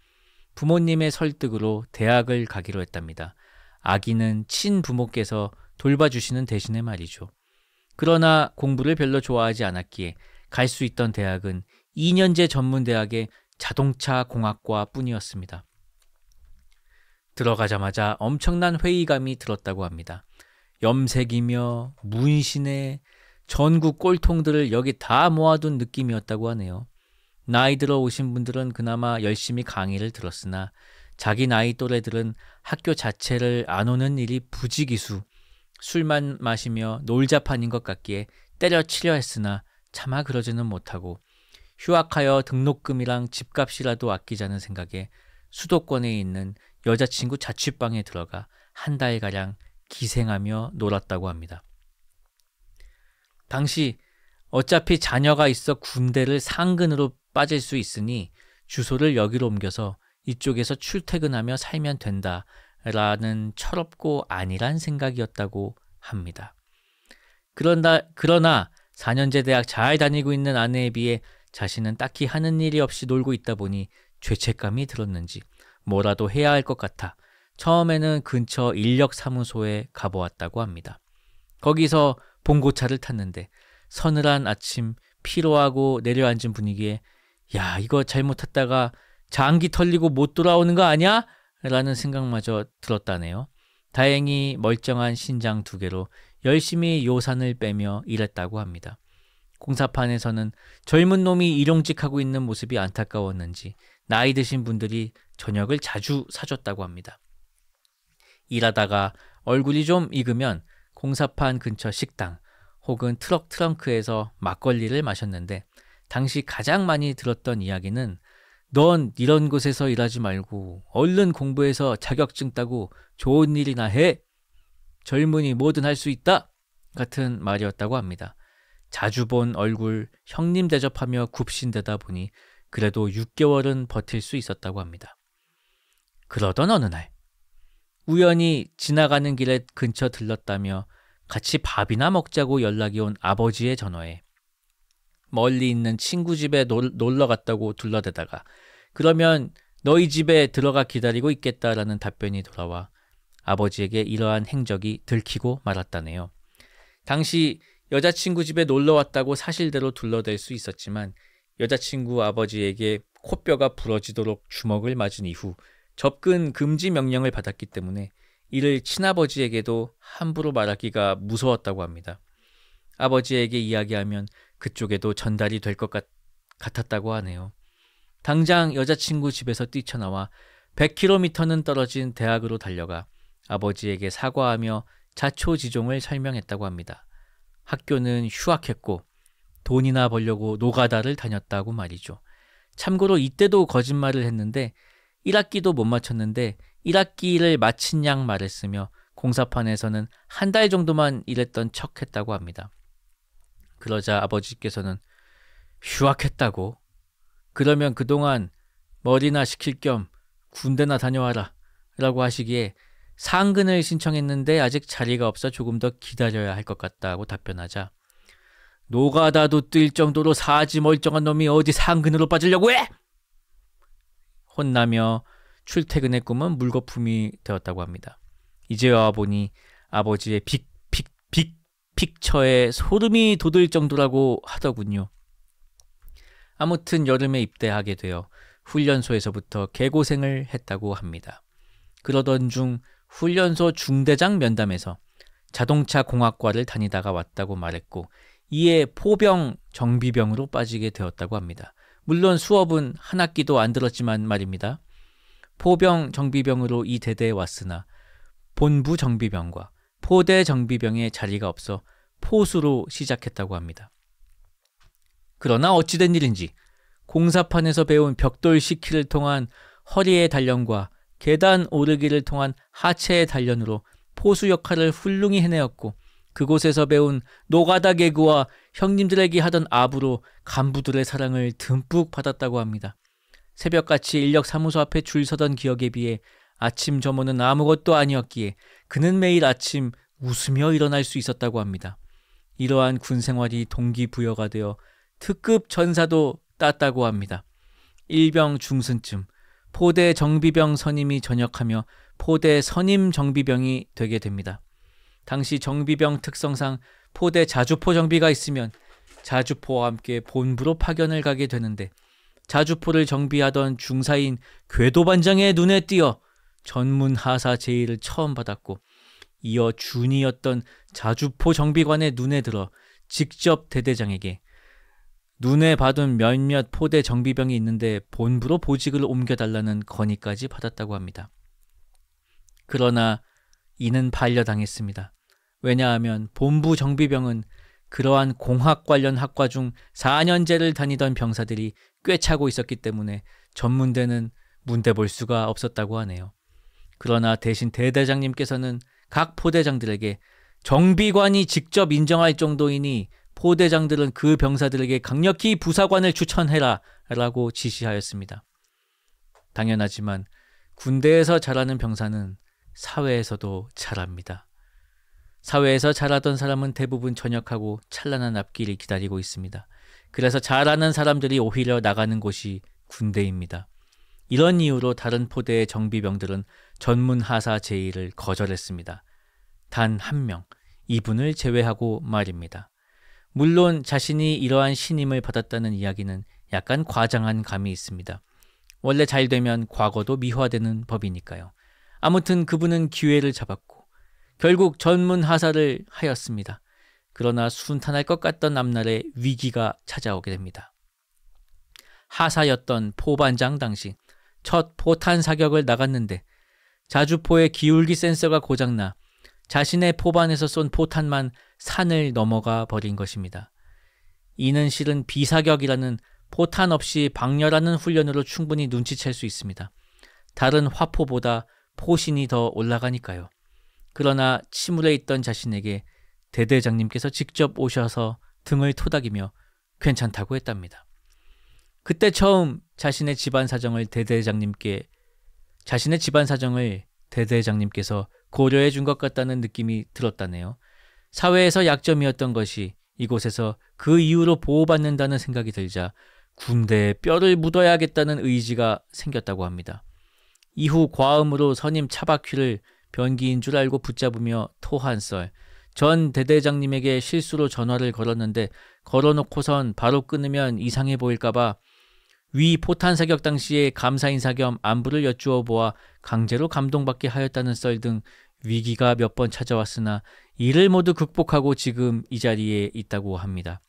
부모님의 설득으로 대학을 가기로 했답니다. 아기는 친부모께서 돌봐주시는 대신에 말이죠. 그러나 공부를 별로 좋아하지 않았기에 갈 수 있던 대학은 2년제 전문대학의 자동차 공학과 뿐이었습니다. 들어가자마자 엄청난 회의감이 들었다고 합니다. 염색이며 문신에 전국 꼴통들을 여기 다 모아둔 느낌이었다고 하네요. 나이 들어 오신 분들은 그나마 열심히 강의를 들었으나 자기 나이 또래들은 학교 자체를 안 오는 일이 부지기수, 술만 마시며 놀자판인 것 같기에 때려치려 했으나 차마 그러지는 못하고 휴학하여 등록금이랑 집값이라도 아끼자는 생각에 수도권에 있는 여자친구 자취방에 들어가 한 달가량 기생하며 놀았다고 합니다. 당시 어차피 자녀가 있어 군대를 상근으로 빠질 수 있으니 주소를 여기로 옮겨서 이쪽에서 출퇴근하며 살면 된다라는 철없고 안일한 생각이었다고 합니다. 그러나 4년제 대학 잘 다니고 있는 아내에 비해 자신은 딱히 하는 일이 없이 놀고 있다 보니 죄책감이 들었는지 뭐라도 해야 할 것 같아 처음에는 근처 인력사무소에 가보았다고 합니다. 거기서 봉고차를 탔는데 서늘한 아침 피로하고 내려앉은 분위기에 야 이거 잘못 탔다가 장기 털리고 못 돌아오는 거 아니야? 라는 생각마저 들었다네요. 다행히 멀쩡한 신장 2개로 열심히 요산을 빼며 일했다고 합니다. 공사판에서는 젊은 놈이 일용직하고 있는 모습이 안타까웠는지 나이 드신 분들이 저녁을 자주 사줬다고 합니다. 일하다가 얼굴이 좀 익으면 공사판 근처 식당 혹은 트럭 트렁크에서 막걸리를 마셨는데 당시 가장 많이 들었던 이야기는 넌 이런 곳에서 일하지 말고 얼른 공부해서 자격증 따고 좋은 일이나 해. 젊은이 뭐든 할 수 있다. 같은 말이었다고 합니다. 자주 본 얼굴 형님 대접하며 굽신대다 보니 그래도 6개월은 버틸 수 있었다고 합니다. 그러던 어느 날 우연히 지나가는 길에 근처 들렀다며 같이 밥이나 먹자고 연락이 온 아버지의 전화에 멀리 있는 친구 집에 놀러 갔다고 둘러대다가 그러면 너희 집에 들어가 기다리고 있겠다라는 답변이 돌아와 아버지에게 이러한 행적이 들키고 말았다네요. 당시 여자친구 집에 놀러 왔다고 사실대로 둘러댈 수 있었지만 여자친구 아버지에게 코뼈가 부러지도록 주먹을 맞은 이후 접근 금지 명령을 받았기 때문에 이를 친아버지에게도 함부로 말하기가 무서웠다고 합니다. 아버지에게 이야기하면 그쪽에도 전달이 될 것 같았다고 하네요. 당장 여자친구 집에서 뛰쳐나와 100km는 떨어진 대학으로 달려가 아버지에게 사과하며 자초지종을 설명했다고 합니다. 학교는 휴학했고 돈이나 벌려고 노가다를 다녔다고 말이죠. 참고로 이때도 거짓말을 했는데 1학기도 못 마쳤는데 1학기를 마친 양 말했으며 공사판에서는 한 달 정도만 일했던 척 했다고 합니다. 그러자 아버지께서는 휴학했다고? 그러면 그동안 머리나 식힐 겸 군대나 다녀와라 라고 하시기에 상근을 신청했는데 아직 자리가 없어 조금 더 기다려야 할 것 같다고 답변하자 노가다도 뛸 정도로 사지 멀쩡한 놈이 어디 상근으로 빠지려고 해? 혼나며 출퇴근의 꿈은 물거품이 되었다고 합니다. 이제 와 보니 아버지의 픽처에 소름이 돋을 정도라고 하더군요. 아무튼 여름에 입대하게 되어 훈련소에서부터 개고생을 했다고 합니다. 그러던 중 훈련소 중대장 면담에서 자동차 공학과를 다니다가 왔다고 말했고 이에 포병 정비병으로 빠지게 되었다고 합니다. 물론 수업은 한 학기도 안 들었지만 말입니다. 포병 정비병으로 이 대대에 왔으나 본부 정비병과 포대 정비병의 자리가 없어 포수로 시작했다고 합니다. 그러나 어찌된 일인지 공사판에서 배운 벽돌 싣기를 통한 허리의 단련과 계단 오르기를 통한 하체의 단련으로 포수 역할을 훌륭히 해내었고 그곳에서 배운 노가다 개그와 형님들에게 하던 아부로 간부들의 사랑을 듬뿍 받았다고 합니다. 새벽같이 인력사무소 앞에 줄 서던 기억에 비해 아침 점호는 아무것도 아니었기에 그는 매일 아침 웃으며 일어날 수 있었다고 합니다. 이러한 군생활이 동기부여가 되어 특급 전사도 땄다고 합니다. 일병 중순쯤 포대 정비병 선임이 전역하며 포대 선임 정비병이 되게 됩니다. 당시 정비병 특성상 포대 자주포 정비가 있으면 자주포와 함께 본부로 파견을 가게 되는데 자주포를 정비하던 중사인 궤도반장의 눈에 띄어 전문 하사 제의를 처음 받았고 이어 준이었던 자주포 정비관의 눈에 들어 직접 대대장에게 눈에 받은 몇몇 포대 정비병이 있는데 본부로 보직을 옮겨달라는 건의까지 받았다고 합니다. 그러나 이는 반려당했습니다. 왜냐하면 본부 정비병은 그러한 공학 관련 학과 중 4년제를 다니던 병사들이 꽤 차고 있었기 때문에 전문대는 문대 볼 수가 없었다고 하네요. 그러나 대신 대대장님께서는 각 포대장들에게 정비관이 직접 인정할 정도이니 포대장들은 그 병사들에게 강력히 부사관을 추천해라 라고 지시하였습니다. 당연하지만 군대에서 잘하는 병사는 사회에서도 잘합니다. 사회에서 잘하던 사람은 대부분 전역하고 찬란한 앞길을 기다리고 있습니다. 그래서 잘하는 사람들이 오히려 나가는 곳이 군대입니다. 이런 이유로 다른 포대의 정비병들은 전문 하사 제의를 거절했습니다. 단 한 명, 이분을 제외하고 말입니다. 물론 자신이 이러한 신임을 받았다는 이야기는 약간 과장한 감이 있습니다. 원래 잘 되면 과거도 미화되는 법이니까요. 아무튼 그분은 기회를 잡았고 결국 전문 하사를 하였습니다. 그러나 순탄할 것 같던 앞날에 위기가 찾아오게 됩니다. 하사였던 포반장 당시 첫 포탄 사격을 나갔는데 자주포의 기울기 센서가 고장나 자신의 포반에서 쏜 포탄만 산을 넘어가 버린 것입니다. 이는 실은 비사격이라는 포탄 없이 방열하는 훈련으로 충분히 눈치챌 수 있습니다. 다른 화포보다 포신이 더 올라가니까요. 그러나 침울해 있던 자신에게 대대장님께서 직접 오셔서 등을 토닥이며 괜찮다고 했답니다. 그때 처음 자신의 집안 사정을 대대장님께서 고려해 준 것 같다는 느낌이 들었다네요. 사회에서 약점이었던 것이 이곳에서 그 이후로 보호받는다는 생각이 들자 군대에 뼈를 묻어야겠다는 의지가 생겼다고 합니다. 이후 과음으로 선임 차바퀴를 변기인 줄 알고 붙잡으며 토한 썰. 전 대대장님에게 실수로 전화를 걸었는데 걸어놓고선 바로 끊으면 이상해 보일까봐 위 포탄 사격 당시에 감사 인사 겸 안부를 여쭈어 보아 강제로 감동받게 하였다는 썰 등 위기가 몇 번 찾아왔으나 이를 모두 극복하고 지금 이 자리에 있다고 합니다.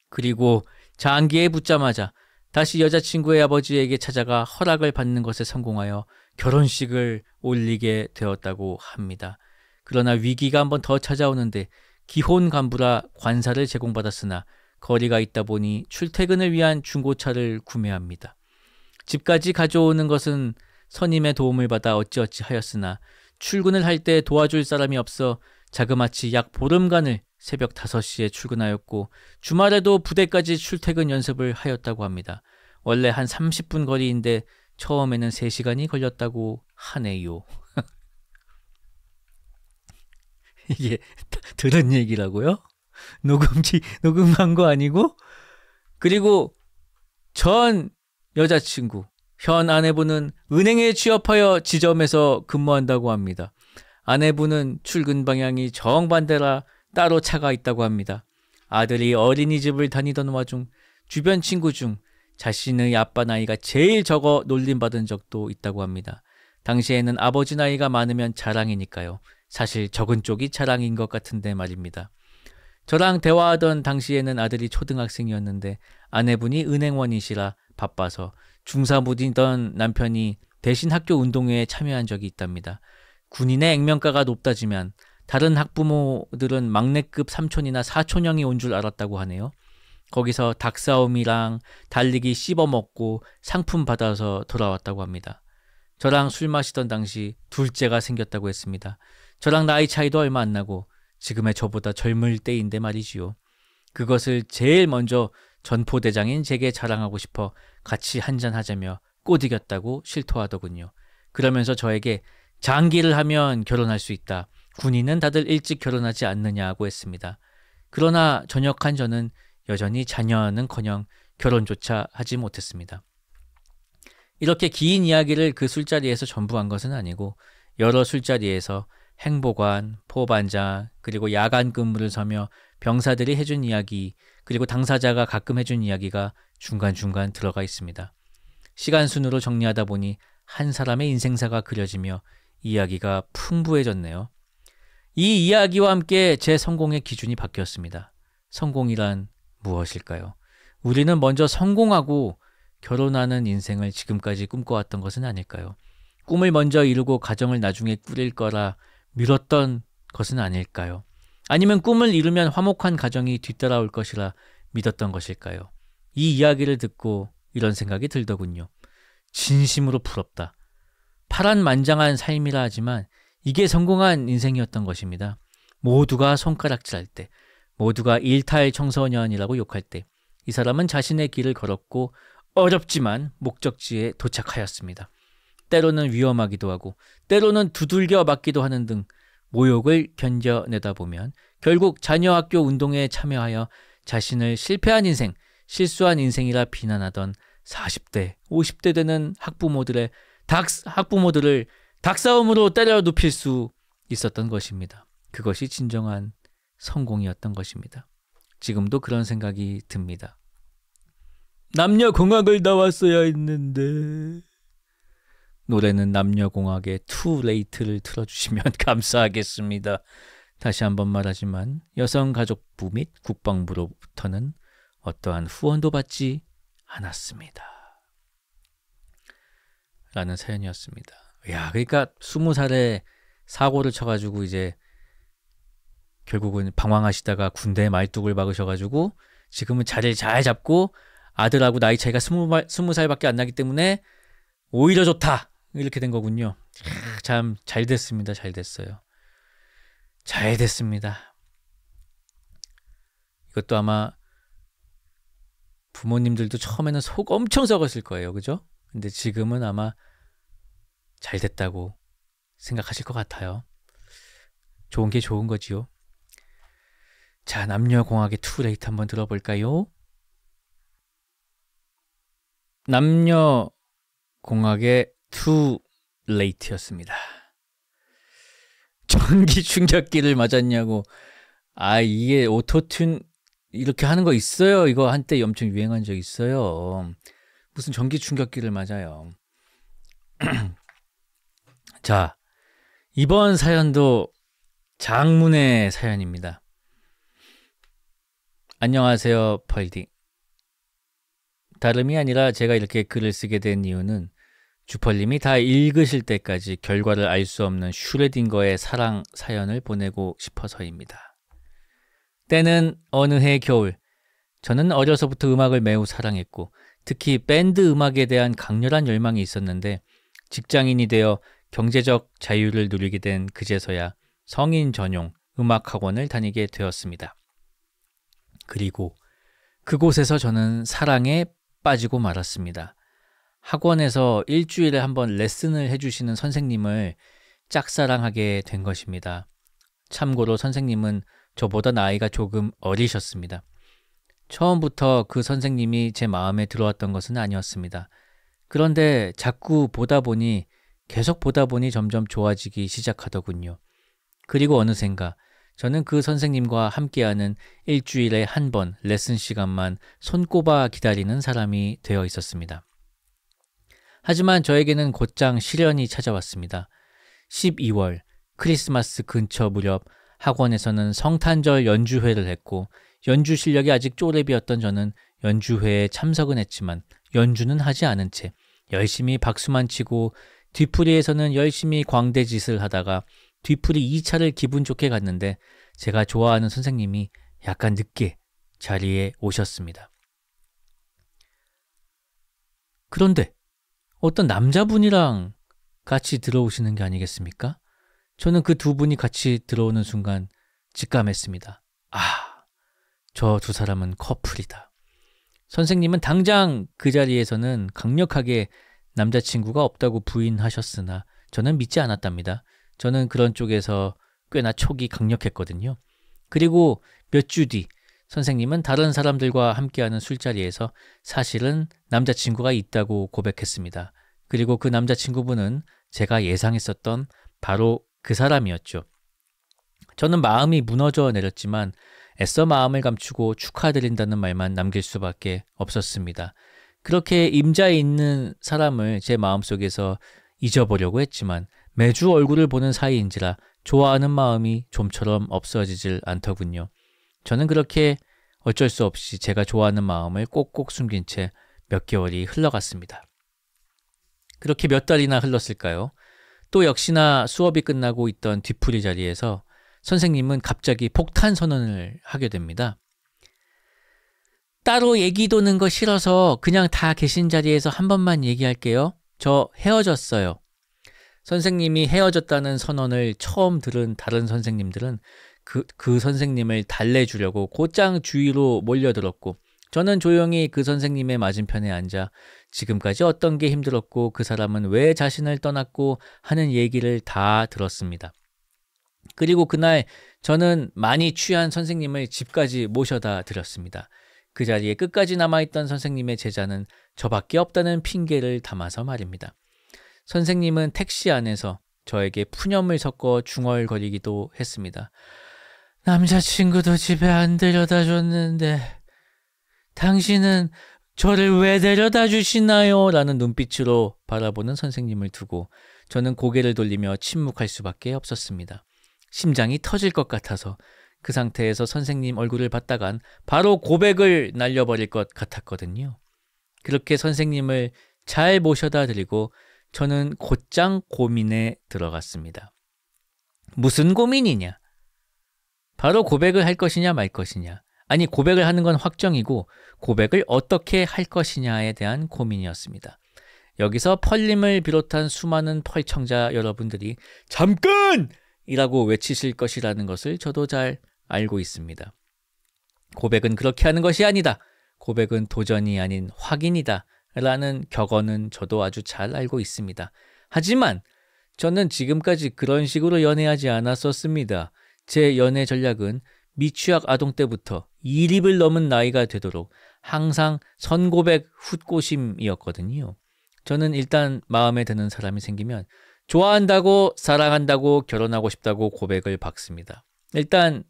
그리고 장기에 붙자마자 다시 여자친구의 아버지에게 찾아가 허락을 받는 것에 성공하여 결혼식을 올리게 되었다고 합니다. 그러나 위기가 한 번 더 찾아오는데 기혼 간부라 관사를 제공받았으나 거리가 있다 보니 출퇴근을 위한 중고차를 구매합니다. 집까지 가져오는 것은 선임의 도움을 받아 어찌어찌 하였으나 출근을 할 때 도와줄 사람이 없어 자그마치 약 보름간을 새벽 5시에 출근하였고 주말에도 부대까지 출퇴근 연습을 하였다고 합니다. 원래 한 30분 거리인데 처음에는 3시간이 걸렸다고 하네요. 이게 들은 얘기라고요? 녹음한 거 아니고? 그리고 전 여자친구, 현 아내분은 은행에 취업하여 지점에서 근무한다고 합니다. 아내분은 출근 방향이 정반대라 따로 차가 있다고 합니다. 아들이 어린이집을 다니던 와중 주변 친구 중 자신의 아빠 나이가 제일 적어 놀림받은 적도 있다고 합니다. 당시에는 아버지 나이가 많으면 자랑이니까요. 사실 적은 쪽이 자랑인 것 같은데 말입니다. 저랑 대화하던 당시에는 아들이 초등학생이었는데 아내분이 은행원이시라 바빠서 중사부이던 남편이 대신 학교 운동회에 참여한 적이 있답니다. 군인의 액면가가 높다지만 다른 학부모들은 막내급 삼촌이나 사촌형이 온 줄 알았다고 하네요. 거기서 닭싸움이랑 달리기 씹어먹고 상품 받아서 돌아왔다고 합니다. 저랑 술 마시던 당시 둘째가 생겼다고 했습니다. 저랑 나이 차이도 얼마 안 나고 지금의 저보다 젊을 때인데 말이지요. 그것을 제일 먼저 전포대장인 제게 자랑하고 싶어 같이 한잔하자며 꼬드겼다고 실토하더군요. 그러면서 저에게 장기를 하면 결혼할 수 있다. 군인은 다들 일찍 결혼하지 않느냐고 했습니다. 그러나 전역한 저는 여전히 자녀는커녕 결혼조차 하지 못했습니다. 이렇게 긴 이야기를 그 술자리에서 전부 한 것은 아니고 여러 술자리에서 행보관, 포반장, 그리고 야간 근무를 서며 병사들이 해준 이야기, 그리고 당사자가 가끔 해준 이야기가 중간중간 들어가 있습니다. 시간 순으로 정리하다 보니 한 사람의 인생사가 그려지며 이야기가 풍부해졌네요. 이 이야기와 함께 제 성공의 기준이 바뀌었습니다. 성공이란 무엇일까요? 우리는 먼저 성공하고 결혼하는 인생을 지금까지 꿈꿔왔던 것은 아닐까요? 꿈을 먼저 이루고 가정을 나중에 꾸릴 거라 미뤘던 것은 아닐까요? 아니면 꿈을 이루면 화목한 가정이 뒤따라올 것이라 믿었던 것일까요? 이 이야기를 듣고 이런 생각이 들더군요. 진심으로 부럽다. 파란만장한 삶이라 하지만 이게 성공한 인생이었던 것입니다. 모두가 손가락질할 때, 모두가 일탈 청소년이라고 욕할 때 이 사람은 자신의 길을 걸었고 어렵지만 목적지에 도착하였습니다. 때로는 위험하기도 하고 때로는 두들겨 맞기도 하는 등 모욕을 견뎌내다 보면 결국 자녀 학교 운동회에 참여하여 자신을 실패한 인생, 실수한 인생이라 비난하던 40대, 50대 되는 학부모들을 닭싸움으로 때려 눕힐 수 있었던 것입니다. 그것이 진정한 성공이었던 것입니다. 지금도 그런 생각이 듭니다. 남녀공학을 나왔어야 했는데. 노래는 남녀공학의 Too Late를 틀어주시면 감사하겠습니다. 다시 한번 말하지만 여성가족부 및 국방부로부터는 어떠한 후원도 받지 않았습니다. 라는 사연이었습니다. 야, 그러니까 20살에 사고를 쳐가지고 이제 결국은 방황하시다가 군대에 말뚝을 박으셔가지고 지금은 자리를 잘 잡고 아들하고 나이 차이가 20살밖에 안 나기 때문에 오히려 좋다. 이렇게 된 거군요. 참 잘 됐습니다. 잘 됐어요. 잘 됐습니다. 이것도 아마 부모님들도 처음에는 속 엄청 썩었을 거예요. 그죠? 근데 지금은 아마 잘 됐다고 생각하실 것 같아요. 좋은 게 좋은 거지요. 자, 남녀공학의 투레이트 한번 들어볼까요? 남녀공학의 투레이트였습니다. 전기 충격기를 맞았냐고. 이게 오토튠 이렇게 하는 거 있어요. 이거 한때 엄청 유행한 적 있어요. 무슨 전기 충격기를 맞아요. 자, 이번 사연도 장문의 사연입니다. 안녕하세요, 펄디. 다름이 아니라 제가 이렇게 글을 쓰게 된 이유는 주펄님이 다 읽으실 때까지 결과를 알 수 없는 슈레딩거의 사랑 사연을 보내고 싶어서입니다. 때는 어느 해 겨울, 저는 어려서부터 음악을 매우 사랑했고 특히 밴드 음악에 대한 강렬한 열망이 있었는데 직장인이 되어 경제적 자유를 누리게 된 그제서야 성인 전용 음악학원을 다니게 되었습니다. 그리고 그곳에서 저는 사랑에 빠지고 말았습니다. 학원에서 일주일에 한 번 레슨을 해주시는 선생님을 짝사랑하게 된 것입니다. 참고로 선생님은 저보다 나이가 조금 어리셨습니다. 처음부터 그 선생님이 제 마음에 들어왔던 것은 아니었습니다. 그런데 자꾸 계속 보다 보니 점점 좋아지기 시작하더군요. 그리고 어느샌가 저는 그 선생님과 함께하는 일주일에 한 번 레슨 시간만 손꼽아 기다리는 사람이 되어 있었습니다. 하지만 저에게는 곧장 시련이 찾아왔습니다. 12월 크리스마스 근처 무렵 학원에서는 성탄절 연주회를 했고 연주 실력이 아직 쪼렙이었던 저는 연주회에 참석은 했지만 연주는 하지 않은 채 열심히 박수만 치고 뒤풀이에서는 열심히 광대짓을 하다가 뒤풀이 2차를 기분 좋게 갔는데 제가 좋아하는 선생님이 약간 늦게 자리에 오셨습니다. 그런데 어떤 남자분이랑 같이 들어오시는 게 아니겠습니까? 저는 그 두 분이 같이 들어오는 순간 직감했습니다. 저 두 사람은 커플이다. 선생님은 당장 그 자리에서는 강력하게 남자친구가 없다고 부인하셨으나 저는 믿지 않았답니다. 저는 그런 쪽에서 꽤나 촉이 강력했거든요. 그리고 몇 주 뒤 선생님은 다른 사람들과 함께하는 술자리에서 사실은 남자친구가 있다고 고백했습니다. 그리고 그 남자친구분은 제가 예상했었던 바로 그 사람이었죠. 저는 마음이 무너져 내렸지만 애써 마음을 감추고 축하드린다는 말만 남길 수밖에 없었습니다. 그렇게 임자에 있는 사람을 제 마음속에서 잊어보려고 했지만 매주 얼굴을 보는 사이인지라 좋아하는 마음이 좀처럼 없어지질 않더군요. 저는 그렇게 어쩔 수 없이 제가 좋아하는 마음을 꼭꼭 숨긴 채 몇 개월이 흘러갔습니다. 그렇게 몇 달이나 흘렀을까요? 또 역시나 수업이 끝나고 있던 뒤풀이 자리에서 선생님은 갑자기 폭탄 선언을 하게 됩니다. 따로 얘기 도는 거 싫어서 그냥 다 계신 자리에서 한 번만 얘기할게요. 저 헤어졌어요. 선생님이 헤어졌다는 선언을 처음 들은 다른 선생님들은 그 선생님을 달래주려고 곧장 주위로 몰려들었고 저는 조용히 그 선생님의 맞은편에 앉아 지금까지 어떤 게 힘들었고 그 사람은 왜 자신을 떠났고 하는 얘기를 다 들었습니다. 그리고 그날 저는 많이 취한 선생님을 집까지 모셔다 드렸습니다. 그 자리에 끝까지 남아있던 선생님의 제자는 저밖에 없다는 핑계를 담아서 말입니다. 선생님은 택시 안에서 저에게 푸념을 섞어 중얼거리기도 했습니다. 남자친구도 집에 안 데려다 줬는데 당신은 저를 왜 데려다 주시나요? 라는 눈빛으로 바라보는 선생님을 두고 저는 고개를 돌리며 침묵할 수밖에 없었습니다. 심장이 터질 것 같아서 그 상태에서 선생님 얼굴을 봤다간 바로 고백을 날려버릴 것 같았거든요. 그렇게 선생님을 잘 모셔다 드리고 저는 곧장 고민에 들어갔습니다. 무슨 고민이냐? 바로 고백을 할 것이냐 말 것이냐. 아니, 고백을 하는 건 확정이고 고백을 어떻게 할 것이냐에 대한 고민이었습니다. 여기서 펄님을 비롯한 수많은 펄청자 여러분들이 잠깐! 이라고 외치실 것이라는 것을 저도 잘 알고 있습니다. 고백은 그렇게 하는 것이 아니다. 고백은 도전이 아닌 확인이다. 라는 격언은 저도 아주 잘 알고 있습니다. 하지만 저는 지금까지 그런 식으로 연애하지 않았었습니다. 제 연애 전략은 미취학 아동 때부터 2립을 넘은 나이가 되도록 항상 선고백 훗고심이었거든요. 저는 일단 마음에 드는 사람이 생기면 좋아한다고, 사랑한다고, 결혼하고 싶다고 고백을 박습니다. 일단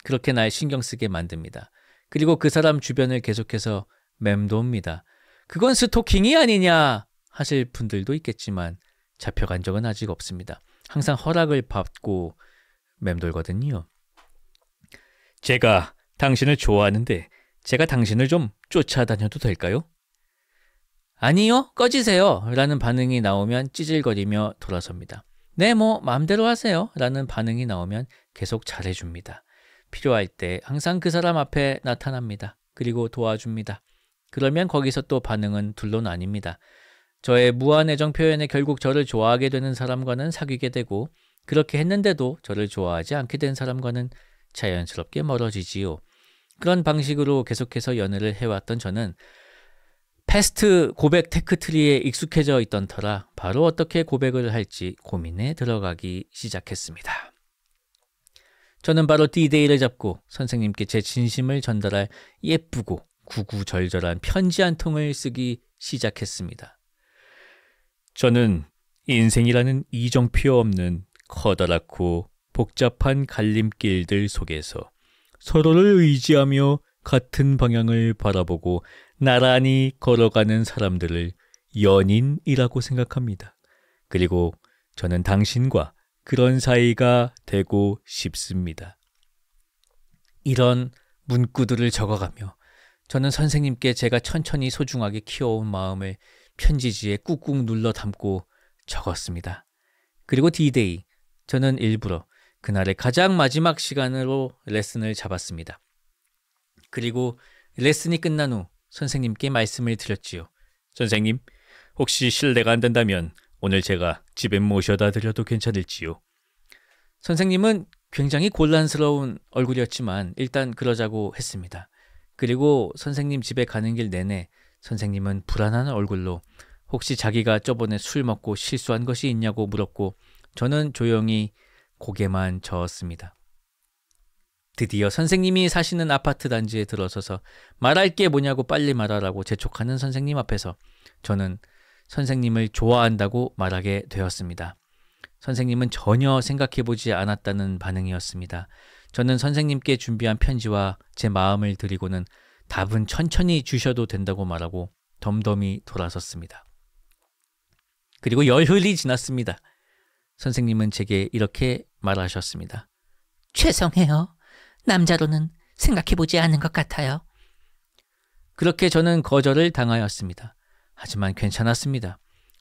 그렇게 날 신경 쓰게 만듭니다. 그리고 그 사람 주변을 계속해서 맴돕니다. 그건 스토킹이 아니냐 하실 분들도 있겠지만 잡혀간 적은 아직 없습니다. 항상 허락을 받고 맴돌거든요. 제가 당신을 좋아하는데 제가 당신을 좀 쫓아다녀도 될까요? 아니요, 꺼지세요 라는 반응이 나오면 찌질거리며 돌아섭니다. 네, 뭐 마음대로 하세요 라는 반응이 나오면 계속 잘해줍니다. 필요할 때 항상 그 사람 앞에 나타납니다. 그리고 도와줍니다. 그러면 거기서 또 반응은 둘로 나뉩니다. 저의 무한 애정 표현에 결국 저를 좋아하게 되는 사람과는 사귀게 되고, 그렇게 했는데도 저를 좋아하지 않게 된 사람과는 자연스럽게 멀어지지요. 그런 방식으로 계속해서 연애를 해왔던 저는 패스트 고백 테크트리에 익숙해져 있던 터라 바로 어떻게 고백을 할지 고민에 들어가기 시작했습니다. 저는 바로 D-Day를 잡고 선생님께 제 진심을 전달할 예쁘고 구구절절한 편지 한 통을 쓰기 시작했습니다. 저는 인생이라는 이정표 없는 커다랗고 복잡한 갈림길들 속에서 서로를 의지하며 같은 방향을 바라보고 나란히 걸어가는 사람들을 연인이라고 생각합니다. 그리고 저는 당신과 그런 사이가 되고 싶습니다. 이런 문구들을 적어가며 저는 선생님께 제가 천천히 소중하게 키워온 마음을 편지지에 꾹꾹 눌러 담고 적었습니다. 그리고 D-Day, 저는 일부러 그날의 가장 마지막 시간으로 레슨을 잡았습니다. 그리고 레슨이 끝난 후 선생님께 말씀을 드렸지요. 선생님, 혹시 실례가 안 된다면 오늘 제가 집에 모셔다 드려도 괜찮을지요? 선생님은 굉장히 곤란스러운 얼굴이었지만 일단 그러자고 했습니다. 그리고 선생님 집에 가는 길 내내 선생님은 불안한 얼굴로 혹시 자기가 저번에 술 먹고 실수한 것이 있냐고 물었고, 저는 조용히 고개만 저었습니다. 드디어 선생님이 사시는 아파트 단지에 들어서서 말할 게 뭐냐고 빨리 말하라고 재촉하는 선생님 앞에서 저는 선생님을 좋아한다고 말하게 되었습니다. 선생님은 전혀 생각해보지 않았다는 반응이었습니다. 저는 선생님께 준비한 편지와 제 마음을 드리고는 답은 천천히 주셔도 된다고 말하고 덤덤히 돌아섰습니다. 그리고 열흘이 지났습니다. 선생님은 제게 이렇게 말하셨습니다. 죄송해요. 남자로는 생각해보지 않은 것 같아요. 그렇게 저는 거절을 당하였습니다. 하지만 괜찮았습니다.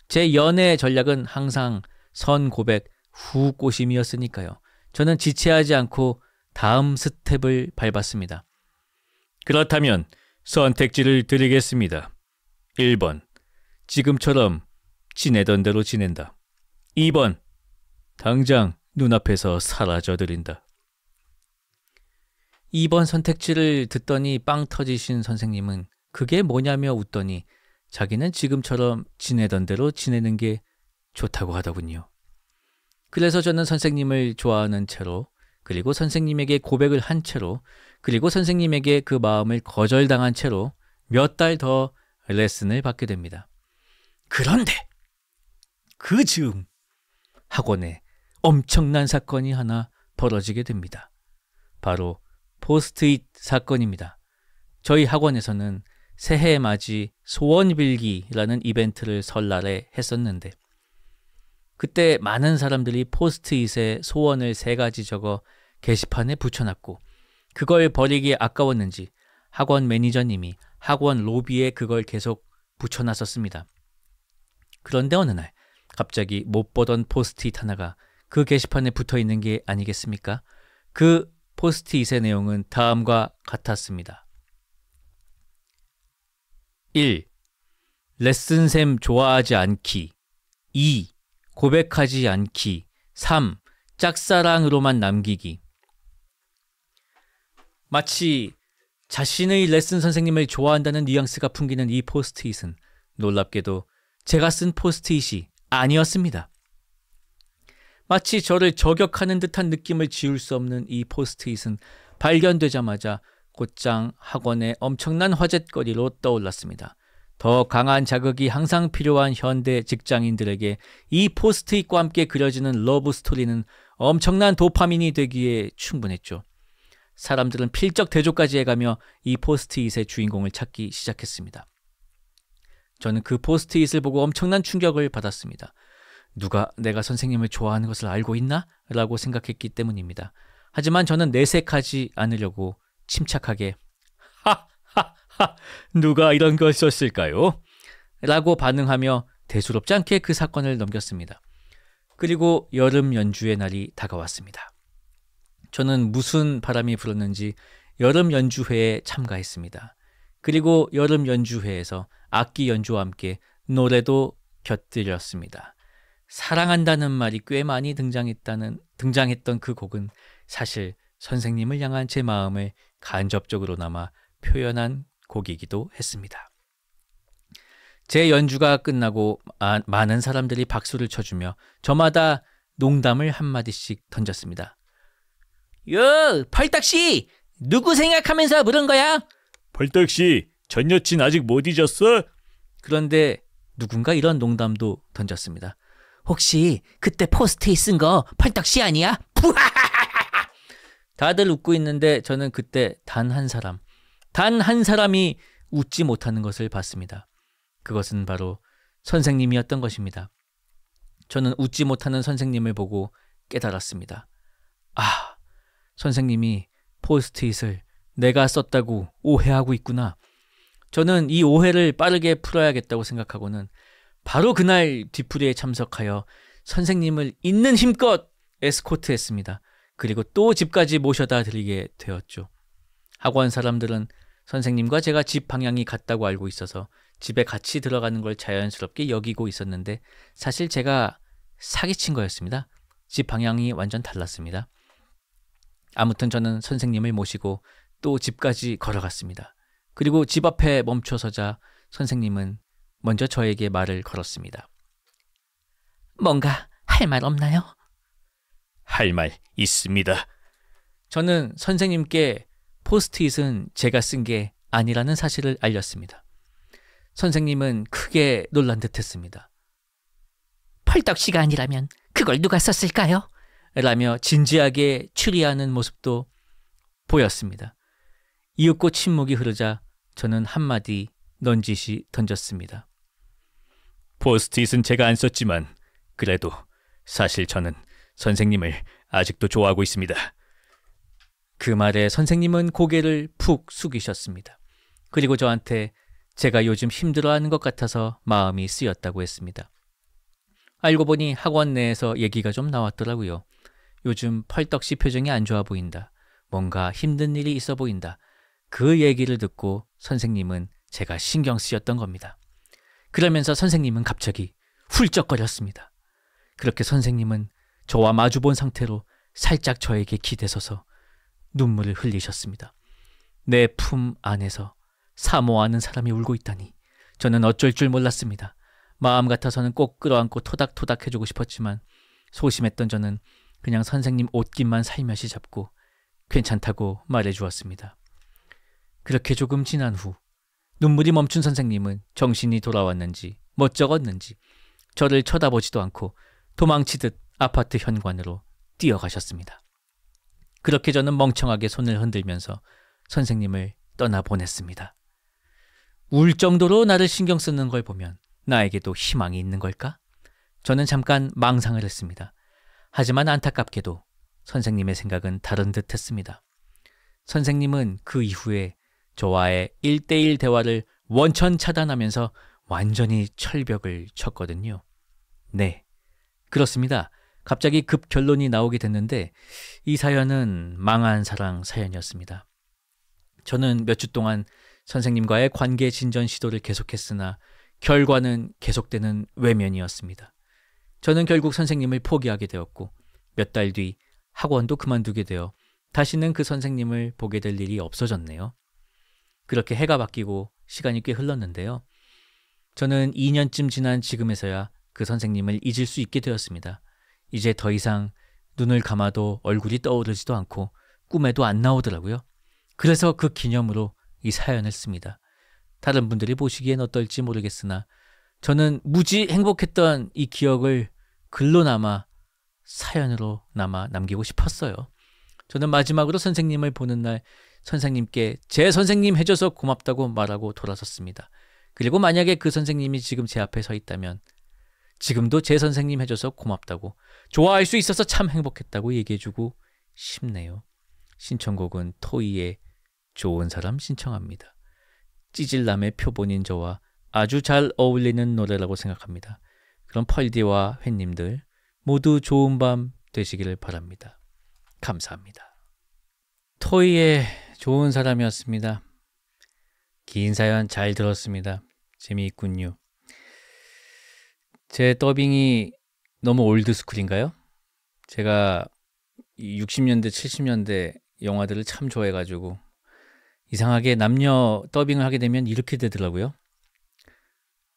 제 연애 전략은 항상 선 고백 후 꼬심이었으니까요. 저는 지체하지 않고 다음 스텝을 밟았습니다. 그렇다면 선택지를 드리겠습니다. 1번, 지금처럼 지내던 대로 지낸다. 2번, 당장 눈앞에서 사라져드린다. 2번 선택지를 듣더니 빵 터지신 선생님은 그게 뭐냐며 웃더니 자기는 지금처럼 지내던 대로 지내는 게 좋다고 하더군요. 그래서 저는 선생님을 좋아하는 채로, 그리고 선생님에게 고백을 한 채로, 그리고 선생님에게 그 마음을 거절당한 채로 몇 달 더 레슨을 받게 됩니다. 그런데 그 즈음 학원에 엄청난 사건이 하나 벌어지게 됩니다. 바로 포스트잇 사건입니다. 저희 학원에서는 새해 맞이 소원 빌기라는 이벤트를 설날에 했었는데, 그때 많은 사람들이 포스트잇에 소원을 3가지 적어 게시판에 붙여놨고, 그걸 버리기 아까웠는지 학원 매니저님이 학원 로비에 그걸 계속 붙여놨었습니다. 그런데 어느 날 갑자기 못 보던 포스트잇 하나가 그 게시판에 붙어있는 게 아니겠습니까? 그 포스트잇의 내용은 다음과 같았습니다. 1. 레슨쌤 좋아하지 않기. 2. 고백하지 않기. 3. 짝사랑으로만 남기기. 마치 자신의 레슨 선생님을 좋아한다는 뉘앙스가 풍기는 이 포스트잇은 놀랍게도 제가 쓴 포스트잇이 아니었습니다. 마치 저를 저격하는 듯한 느낌을 지울 수 없는 이 포스트잇은 발견되자마자 곧장 학원의 엄청난 화제거리로 떠올랐습니다. 더 강한 자극이 항상 필요한 현대 직장인들에게 이 포스트잇과 함께 그려지는 러브 스토리는 엄청난 도파민이 되기에 충분했죠. 사람들은 필적 대조까지 해가며 이 포스트잇의 주인공을 찾기 시작했습니다. 저는 그 포스트잇을 보고 엄청난 충격을 받았습니다. 누가 내가 선생님을 좋아하는 것을 알고 있나? 라고 생각했기 때문입니다. 하지만 저는 내색하지 않으려고 침착하게 하하하 누가 이런 걸 썼을까요? 라고 반응하며 대수롭지 않게 그 사건을 넘겼습니다. 그리고 여름 연주의 날이 다가왔습니다. 저는 무슨 바람이 불었는지 여름 연주회에 참가했습니다. 그리고 여름 연주회에서 악기 연주와 함께 노래도 곁들였습니다. 사랑한다는 말이 꽤 많이 등장했던 그 곡은 사실 선생님을 향한 제 마음을 간접적으로나마 표현한 곡이기도 했습니다. 제 연주가 끝나고 많은 사람들이 박수를 쳐주며 저마다 농담을 한마디씩 던졌습니다. 요, 펄떡씨! 누구 생각하면서 부른 거야? 펄떡씨, 전 여친 아직 못 잊었어? 그런데 누군가 이런 농담도 던졌습니다. 혹시 그때 포스트잇 쓴 거 펄떡씨 아니야? 다들 웃고 있는데 저는 그때 단 한 사람이 웃지 못하는 것을 봤습니다. 그것은 바로 선생님이었던 것입니다. 저는 웃지 못하는 선생님을 보고 깨달았습니다. 아, 선생님이 포스트잇을 내가 썼다고 오해하고 있구나. 저는 이 오해를 빠르게 풀어야겠다고 생각하고는 바로 그날 뒤풀이에 참석하여 선생님을 있는 힘껏 에스코트했습니다. 그리고 또 집까지 모셔다 드리게 되었죠. 학원 사람들은 선생님과 제가 집 방향이 같다고 알고 있어서 집에 같이 들어가는 걸 자연스럽게 여기고 있었는데 사실 제가 사기친 거였습니다. 집 방향이 완전 달랐습니다. 아무튼 저는 선생님을 모시고 또 집까지 걸어갔습니다. 그리고 집 앞에 멈춰서자 선생님은 먼저 저에게 말을 걸었습니다. 뭔가 할 말 없나요? 할 말 있습니다. 저는 선생님께 포스트잇은 제가 쓴 게 아니라는 사실을 알렸습니다. 선생님은 크게 놀란 듯했습니다. 펄떡씨가 아니라면 그걸 누가 썼을까요? 라며 진지하게 추리하는 모습도 보였습니다. 이윽고 침묵이 흐르자 저는 한마디 넌지시 던졌습니다. 포스트잇은 제가 안 썼지만 그래도 사실 저는 선생님을 아직도 좋아하고 있습니다. 그 말에 선생님은 고개를 푹 숙이셨습니다. 그리고 저한테 제가 요즘 힘들어하는 것 같아서 마음이 쓰였다고 했습니다. 알고 보니 학원 내에서 얘기가 좀 나왔더라고요. 요즘 펄떡씨 표정이 안 좋아 보인다. 뭔가 힘든 일이 있어 보인다. 그 얘기를 듣고 선생님은 제가 신경 쓰였던 겁니다. 그러면서 선생님은 갑자기 훌쩍거렸습니다. 그렇게 선생님은 저와 마주본 상태로 살짝 저에게 기대서서 눈물을 흘리셨습니다. 내 품 안에서 사모하는 사람이 울고 있다니 저는 어쩔 줄 몰랐습니다. 마음 같아서는 꼭 끌어안고 토닥토닥 해주고 싶었지만 소심했던 저는 그냥 선생님 옷깃만 살며시 잡고 괜찮다고 말해주었습니다. 그렇게 조금 지난 후 눈물이 멈춘 선생님은 정신이 돌아왔는지 멋쩍었는지 저를 쳐다보지도 않고 도망치듯 아파트 현관으로 뛰어가셨습니다. 그렇게 저는 멍청하게 손을 흔들면서 선생님을 떠나보냈습니다. 울 정도로 나를 신경 쓰는 걸 보면 나에게도 희망이 있는 걸까? 저는 잠깐 망상을 했습니다. 하지만 안타깝게도 선생님의 생각은 다른 듯 했습니다. 선생님은 그 이후에 저와의 1대1 대화를 원천 차단하면서 완전히 철벽을 쳤거든요. 네, 그렇습니다. 갑자기 급 결론이 나오게 됐는데 이 사연은 망한 사랑 사연이었습니다. 저는 몇 주 동안 선생님과의 관계 진전 시도를 계속했으나 결과는 계속되는 외면이었습니다. 저는 결국 선생님을 포기하게 되었고 몇 달 뒤 학원도 그만두게 되어 다시는 그 선생님을 보게 될 일이 없어졌네요. 그렇게 해가 바뀌고 시간이 꽤 흘렀는데요. 저는 2년쯤 지난 지금에서야 그 선생님을 잊을 수 있게 되었습니다. 이제 더 이상 눈을 감아도 얼굴이 떠오르지도 않고 꿈에도 안 나오더라고요. 그래서 그 기념으로 이 사연을 씁니다. 다른 분들이 보시기엔 어떨지 모르겠으나 저는 무지 행복했던 이 기억을 글로나마 사연으로나마 남기고 싶었어요. 저는 마지막으로 선생님을 보는 날 선생님께 제 선생님 해줘서 고맙다고 말하고 돌아섰습니다. 그리고 만약에 그 선생님이 지금 제 앞에 서 있다면 지금도 제 선생님 해줘서 고맙다고, 좋아할 수 있어서 참 행복했다고 얘기해주고 싶네요. 신청곡은 토이의 좋은 사람 신청합니다. 찌질남의 표본인 저와 아주 잘 어울리는 노래라고 생각합니다. 그럼 펄디와 회님들 모두 좋은 밤 되시기를 바랍니다. 감사합니다. 토이의 좋은 사람이었습니다. 긴 사연 잘 들었습니다. 재미있군요. 제 더빙이 너무 올드스쿨인가요? 제가 60년대, 70년대 영화들을 참 좋아해가지고 이상하게 남녀 더빙을 하게 되면 이렇게 되더라고요.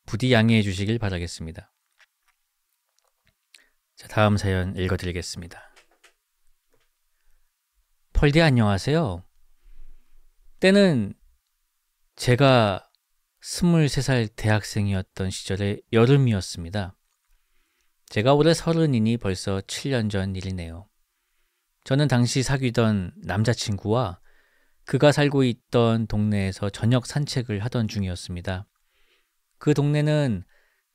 부디 양해해 주시길 바라겠습니다. 자, 다음 사연 읽어드리겠습니다. 펄디 안녕하세요. 때는 제가 23살 대학생이었던 시절의 여름이었습니다. 제가 올해 30이니 벌써 7년 전 일이네요. 저는 당시 사귀던 남자친구와 그가 살고 있던 동네에서 저녁 산책을 하던 중이었습니다. 그 동네는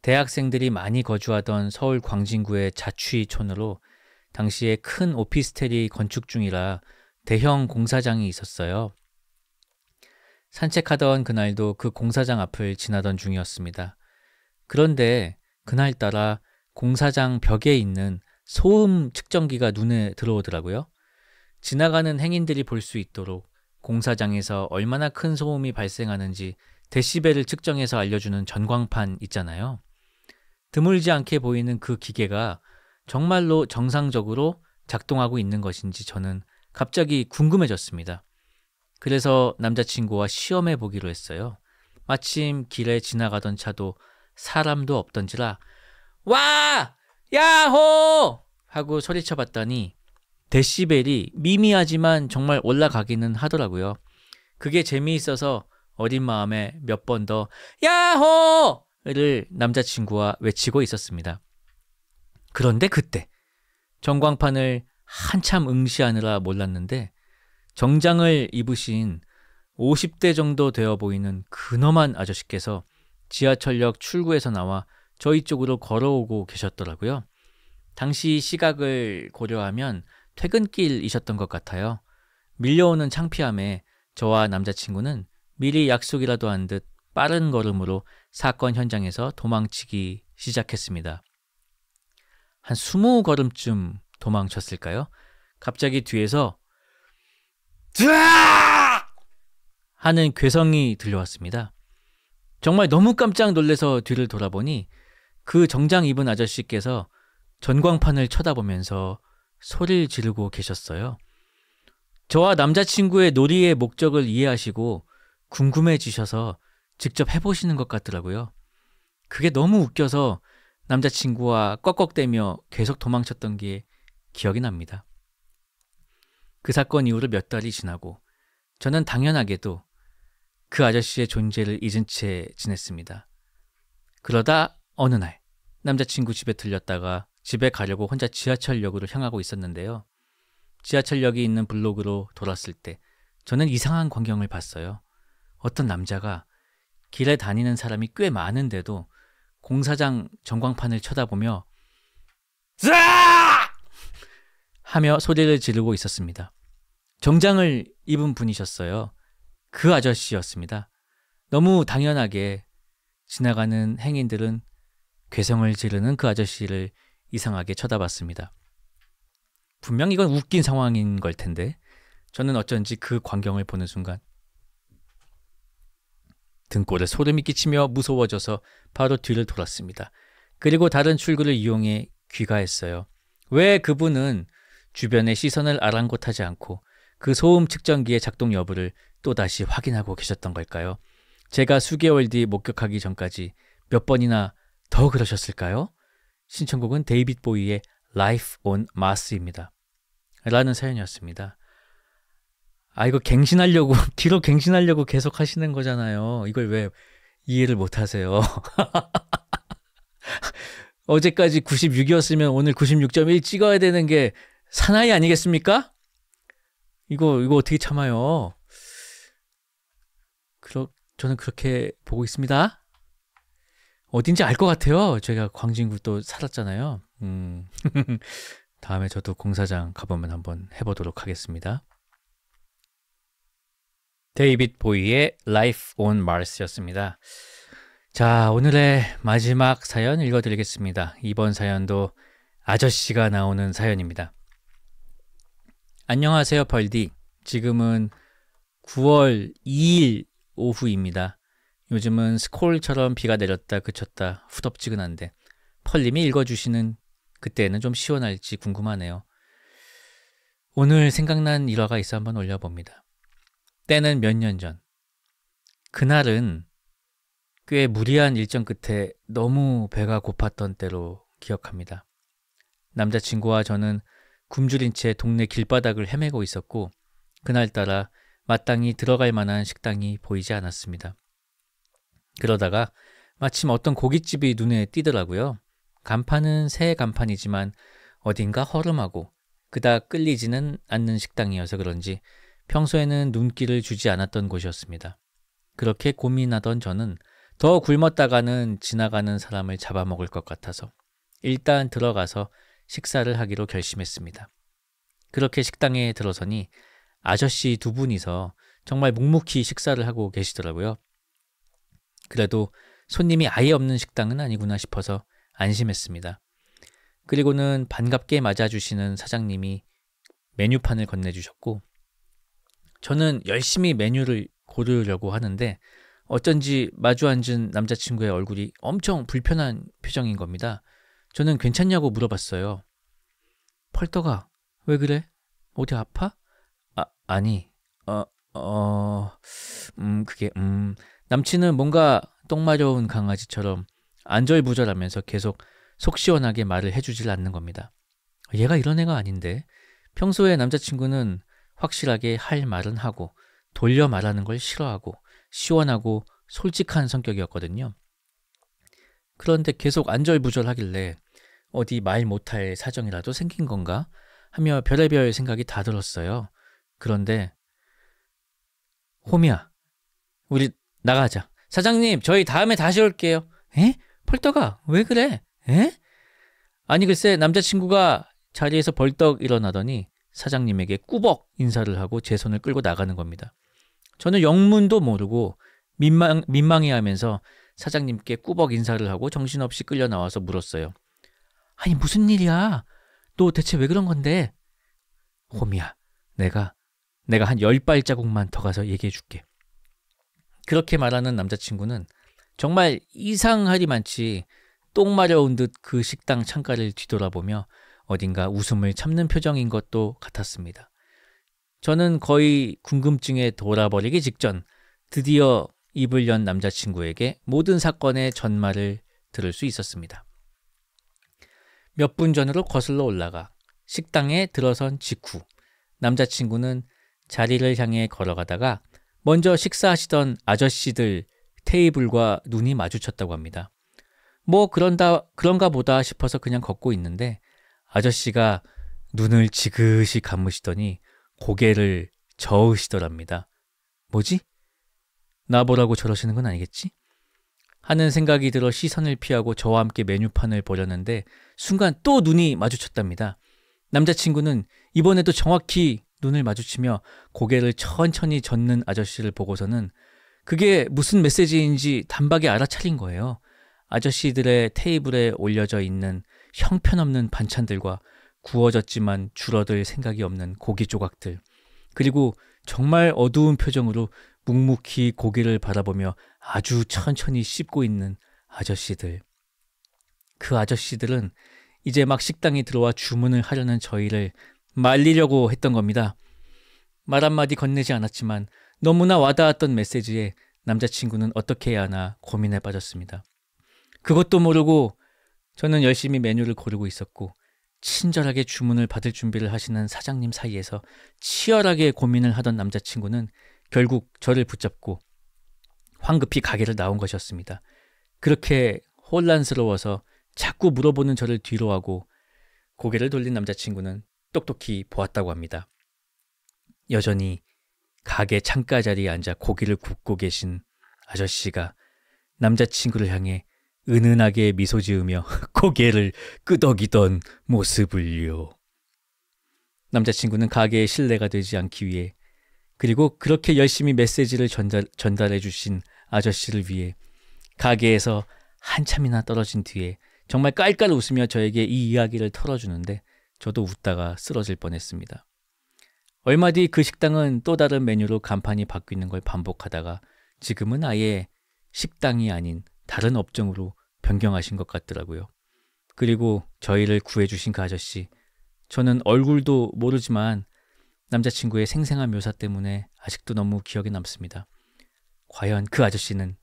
대학생들이 많이 거주하던 서울 광진구의 자취촌으로 당시에 큰 오피스텔이 건축 중이라 대형 공사장이 있었어요. 산책하던 그날도 그 공사장 앞을 지나던 중이었습니다. 그런데 그날따라 공사장 벽에 있는 소음 측정기가 눈에 들어오더라고요. 지나가는 행인들이 볼 수 있도록 공사장에서 얼마나 큰 소음이 발생하는지 데시벨을 측정해서 알려주는 전광판 있잖아요. 드물지 않게 보이는 그 기계가 정말로 정상적으로 작동하고 있는 것인지 저는 갑자기 궁금해졌습니다. 그래서 남자친구와 시험해 보기로 했어요. 마침 길에 지나가던 차도 사람도 없던지라 와! 야호! 하고 소리쳐 봤더니 데시벨이 미미하지만 정말 올라가기는 하더라고요. 그게 재미있어서 어린 마음에 몇 번 더 야호!를 남자친구와 외치고 있었습니다. 그런데 그때 전광판을 한참 응시하느라 몰랐는데 정장을 입으신 50대 정도 되어 보이는 근엄한 아저씨께서 지하철역 출구에서 나와 저희 쪽으로 걸어오고 계셨더라고요. 당시 시각을 고려하면 퇴근길이셨던 것 같아요. 밀려오는 창피함에 저와 남자친구는 미리 약속이라도 한 듯 빠른 걸음으로 사건 현장에서 도망치기 시작했습니다. 한 20걸음쯤 도망쳤을까요? 갑자기 뒤에서 드아! 하는 괴성이 들려왔습니다. 정말 너무 깜짝 놀라서 뒤를 돌아보니 그 정장 입은 아저씨께서 전광판을 쳐다보면서 소리를 지르고 계셨어요. 저와 남자친구의 놀이의 목적을 이해하시고 궁금해지셔서 직접 해보시는 것 같더라고요. 그게 너무 웃겨서 남자친구와 꺽꺽대며 계속 도망쳤던 게 기억이 납니다. 그 사건 이후로 몇 달이 지나고 저는 당연하게도 그 아저씨의 존재를 잊은 채 지냈습니다. 그러다 어느 날 남자친구 집에 들렸다가 집에 가려고 혼자 지하철역으로 향하고 있었는데요. 지하철역이 있는 블록으로 돌았을 때 저는 이상한 광경을 봤어요. 어떤 남자가 길에 다니는 사람이 꽤 많은데도 공사장 전광판을 쳐다보며 으아! 하며 소리를 지르고 있었습니다. 정장을 입은 분이셨어요. 그 아저씨였습니다. 너무 당연하게 지나가는 행인들은 괴성을 지르는 그 아저씨를 이상하게 쳐다봤습니다. 분명 이건 웃긴 상황인 걸 텐데 저는 어쩐지 그 광경을 보는 순간 등골에 소름이 끼치며 무서워져서 바로 뒤를 돌았습니다. 그리고 다른 출구를 이용해 귀가했어요. 왜 그분은 주변의 시선을 아랑곳하지 않고 그 소음 측정기의 작동 여부를 또다시 확인하고 계셨던 걸까요? 제가 수개월 뒤 목격하기 전까지 몇 번이나 더 그러셨을까요? 신청곡은 데이빗 보이의 Life on Mars입니다. 라는 사연이었습니다. 이거 갱신하려고 기록 갱신하려고 계속 하시는 거잖아요. 이걸 왜 이해를 못 하세요? 어제까지 96이었으면 오늘 96.1 찍어야 되는 게 사나이 아니겠습니까? 이거 어떻게 참아요? 저는 그렇게 보고 있습니다. 어딘지 알 것 같아요. 제가 광진구 또 살았잖아요. 다음에 저도 공사장 가보면 한번 해보도록 하겠습니다. 데이빗 보이의 Life on Mars였습니다. 자, 오늘의 마지막 사연 읽어드리겠습니다. 이번 사연도 아저씨가 나오는 사연입니다. 안녕하세요, 벌디. 지금은 9월 2일 오후입니다. 요즘은 스콜처럼 비가 내렸다 그쳤다 후덥지근한데 펄님이 읽어주시는 그때는 좀 시원할지 궁금하네요. 오늘 생각난 일화가 있어 한번 올려봅니다. 때는 몇 년 전. 그날은 꽤 무리한 일정 끝에 너무 배가 고팠던 때로 기억합니다. 남자친구와 저는 굶주린 채 동네 길바닥을 헤매고 있었고 그날따라 마땅히 들어갈 만한 식당이 보이지 않았습니다. 그러다가 마침 어떤 고깃집이 눈에 띄더라고요. 간판은 새 간판이지만 어딘가 허름하고 그닥 끌리지는 않는 식당이어서 그런지 평소에는 눈길을 주지 않았던 곳이었습니다. 그렇게 고민하던 저는 더 굶었다가는 지나가는 사람을 잡아먹을 것 같아서 일단 들어가서 식사를 하기로 결심했습니다. 그렇게 식당에 들어서니 아저씨 두 분이서 정말 묵묵히 식사를 하고 계시더라고요. 그래도 손님이 아예 없는 식당은 아니구나 싶어서 안심했습니다. 그리고는 반갑게 맞아주시는 사장님이 메뉴판을 건네주셨고 저는 열심히 메뉴를 고르려고 하는데 어쩐지 마주 앉은 남자친구의 얼굴이 엄청 불편한 표정인 겁니다. 저는 괜찮냐고 물어봤어요. 펄떡아, 왜 그래? 어디 아파? 아니, 남친은 뭔가 똥 마려운 강아지처럼 안절부절하면서 계속 속 시원하게 말을 해주질 않는 겁니다. 얘가 이런 애가 아닌데 평소에 남자친구는 확실하게 할 말은 하고 돌려 말하는 걸 싫어하고 시원하고 솔직한 성격이었거든요. 그런데 계속 안절부절하길래 어디 말 못할 사정이라도 생긴 건가 하며 별의별 생각이 다 들었어요. 그런데 호미야, 우리 나가자. 사장님, 저희 다음에 다시 올게요. 에? 펄떡아, 왜 그래? 에? 아니 글쎄 남자친구가 자리에서 벌떡 일어나더니 사장님에게 꾸벅 인사를 하고 제 손을 끌고 나가는 겁니다. 저는 영문도 모르고 민망해하면서 사장님께 꾸벅 인사를 하고 정신없이 끌려 나와서 물었어요. 아니 무슨 일이야? 너 대체 왜 그런 건데? 호미야, 내가 한 10발자국만 더 가서 얘기해 줄게. 그렇게 말하는 남자친구는 정말 이상하리만치 똥 마려운 듯 그 식당 창가를 뒤돌아보며 어딘가 웃음을 참는 표정인 것도 같았습니다. 저는 거의 궁금증에 돌아버리기 직전 드디어 입을 연 남자친구에게 모든 사건의 전말을 들을 수 있었습니다. 몇 분 전으로 거슬러 올라가 식당에 들어선 직후 남자친구는 자리를 향해 걸어가다가 먼저 식사하시던 아저씨들 테이블과 눈이 마주쳤다고 합니다. 뭐 그런가 보다 싶어서 그냥 걷고 있는데 아저씨가 눈을 지그시 감으시더니 고개를 저으시더랍니다. 뭐지? 나보라고 저러시는 건 아니겠지? 하는 생각이 들어 시선을 피하고 저와 함께 메뉴판을 보려는데 순간 또 눈이 마주쳤답니다. 남자친구는 이번에도 정확히 눈을 마주치며 고개를 천천히 젓는 아저씨를 보고서는 그게 무슨 메시지인지 단박에 알아차린 거예요. 아저씨들의 테이블에 올려져 있는 형편없는 반찬들과 구워졌지만 줄어들 생각이 없는 고기 조각들, 그리고 정말 어두운 표정으로 묵묵히 고기를 바라보며 아주 천천히 씹고 있는 아저씨들. 그 아저씨들은 이제 막 식당에 들어와 주문을 하려는 저희를 말리려고 했던 겁니다. 말 한마디 건네지 않았지만 너무나 와닿았던 메시지에 남자친구는 어떻게 해야 하나 고민에 빠졌습니다. 그것도 모르고 저는 열심히 메뉴를 고르고 있었고 친절하게 주문을 받을 준비를 하시는 사장님 사이에서 치열하게 고민을 하던 남자친구는 결국 저를 붙잡고 황급히 가게를 나온 것이었습니다. 그렇게 혼란스러워서 자꾸 물어보는 저를 뒤로 하고 고개를 돌린 남자친구는 똑똑히 보았다고 합니다. 여전히 가게 창가 자리에 앉아 고기를 굽고 계신 아저씨가 남자친구를 향해 은은하게 미소 지으며 고개를 끄덕이던 모습을요. 남자친구는 가게에 신뢰가 되지 않기 위해, 그리고 그렇게 열심히 메시지를 전달해 주신 아저씨를 위해 가게에서 한참이나 떨어진 뒤에 정말 깔깔 웃으며 저에게 이 이야기를 털어주는데 저도 웃다가 쓰러질 뻔했습니다. 얼마 뒤 그 식당은 또 다른 메뉴로 간판이 바뀌는 걸 반복하다가 지금은 아예 식당이 아닌 다른 업종으로 변경하신 것 같더라고요. 그리고 저희를 구해주신 그 아저씨, 저는 얼굴도 모르지만 남자친구의 생생한 묘사 때문에 아직도 너무 기억에 남습니다. 과연 그 아저씨는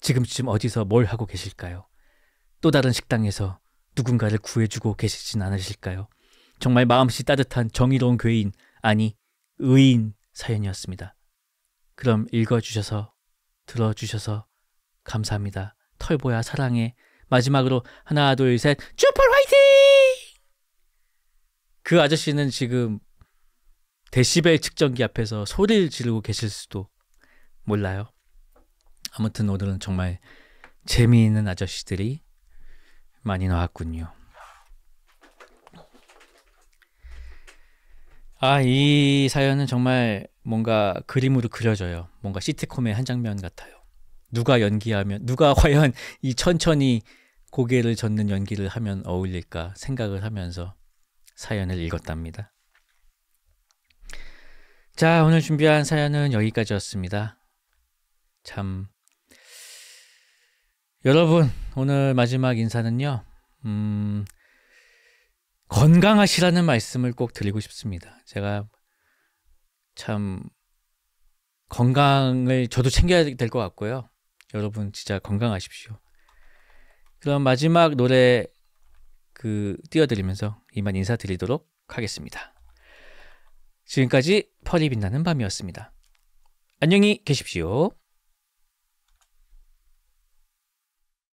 지금쯤 어디서 뭘 하고 계실까요? 또 다른 식당에서 누군가를 구해주고 계시진 않으실까요? 정말 마음씨 따뜻한 정의로운 괴인, 아니 의인 사연이었습니다. 그럼 읽어주셔서 들어주셔서 감사합니다. 털보야 사랑해. 마지막으로 하나 둘 셋 쭈펄 화이팅! 그 아저씨는 지금 데시벨 측정기 앞에서 소리를 지르고 계실 수도 몰라요. 아무튼 오늘은 정말 재미있는 아저씨들이 많이 나왔군요. 이 사연은 정말 뭔가 그림으로 그려져요. 뭔가 시트콤의 한 장면 같아요. 누가 과연 이 천천히 고개를 젓는 연기를 하면 어울릴까 생각을 하면서 사연을 읽었답니다. 자, 오늘 준비한 사연은 여기까지였습니다. 참, 여러분, 오늘 마지막 인사는요, 건강하시라는 말씀을 꼭 드리고 싶습니다. 제가 참 건강을 저도 챙겨야 될 것 같고요. 여러분 진짜 건강하십시오. 그럼 마지막 노래 띄워드리면서 이만 인사드리도록 하겠습니다. 지금까지 펄이 빛나는 밤이었습니다. 안녕히 계십시오.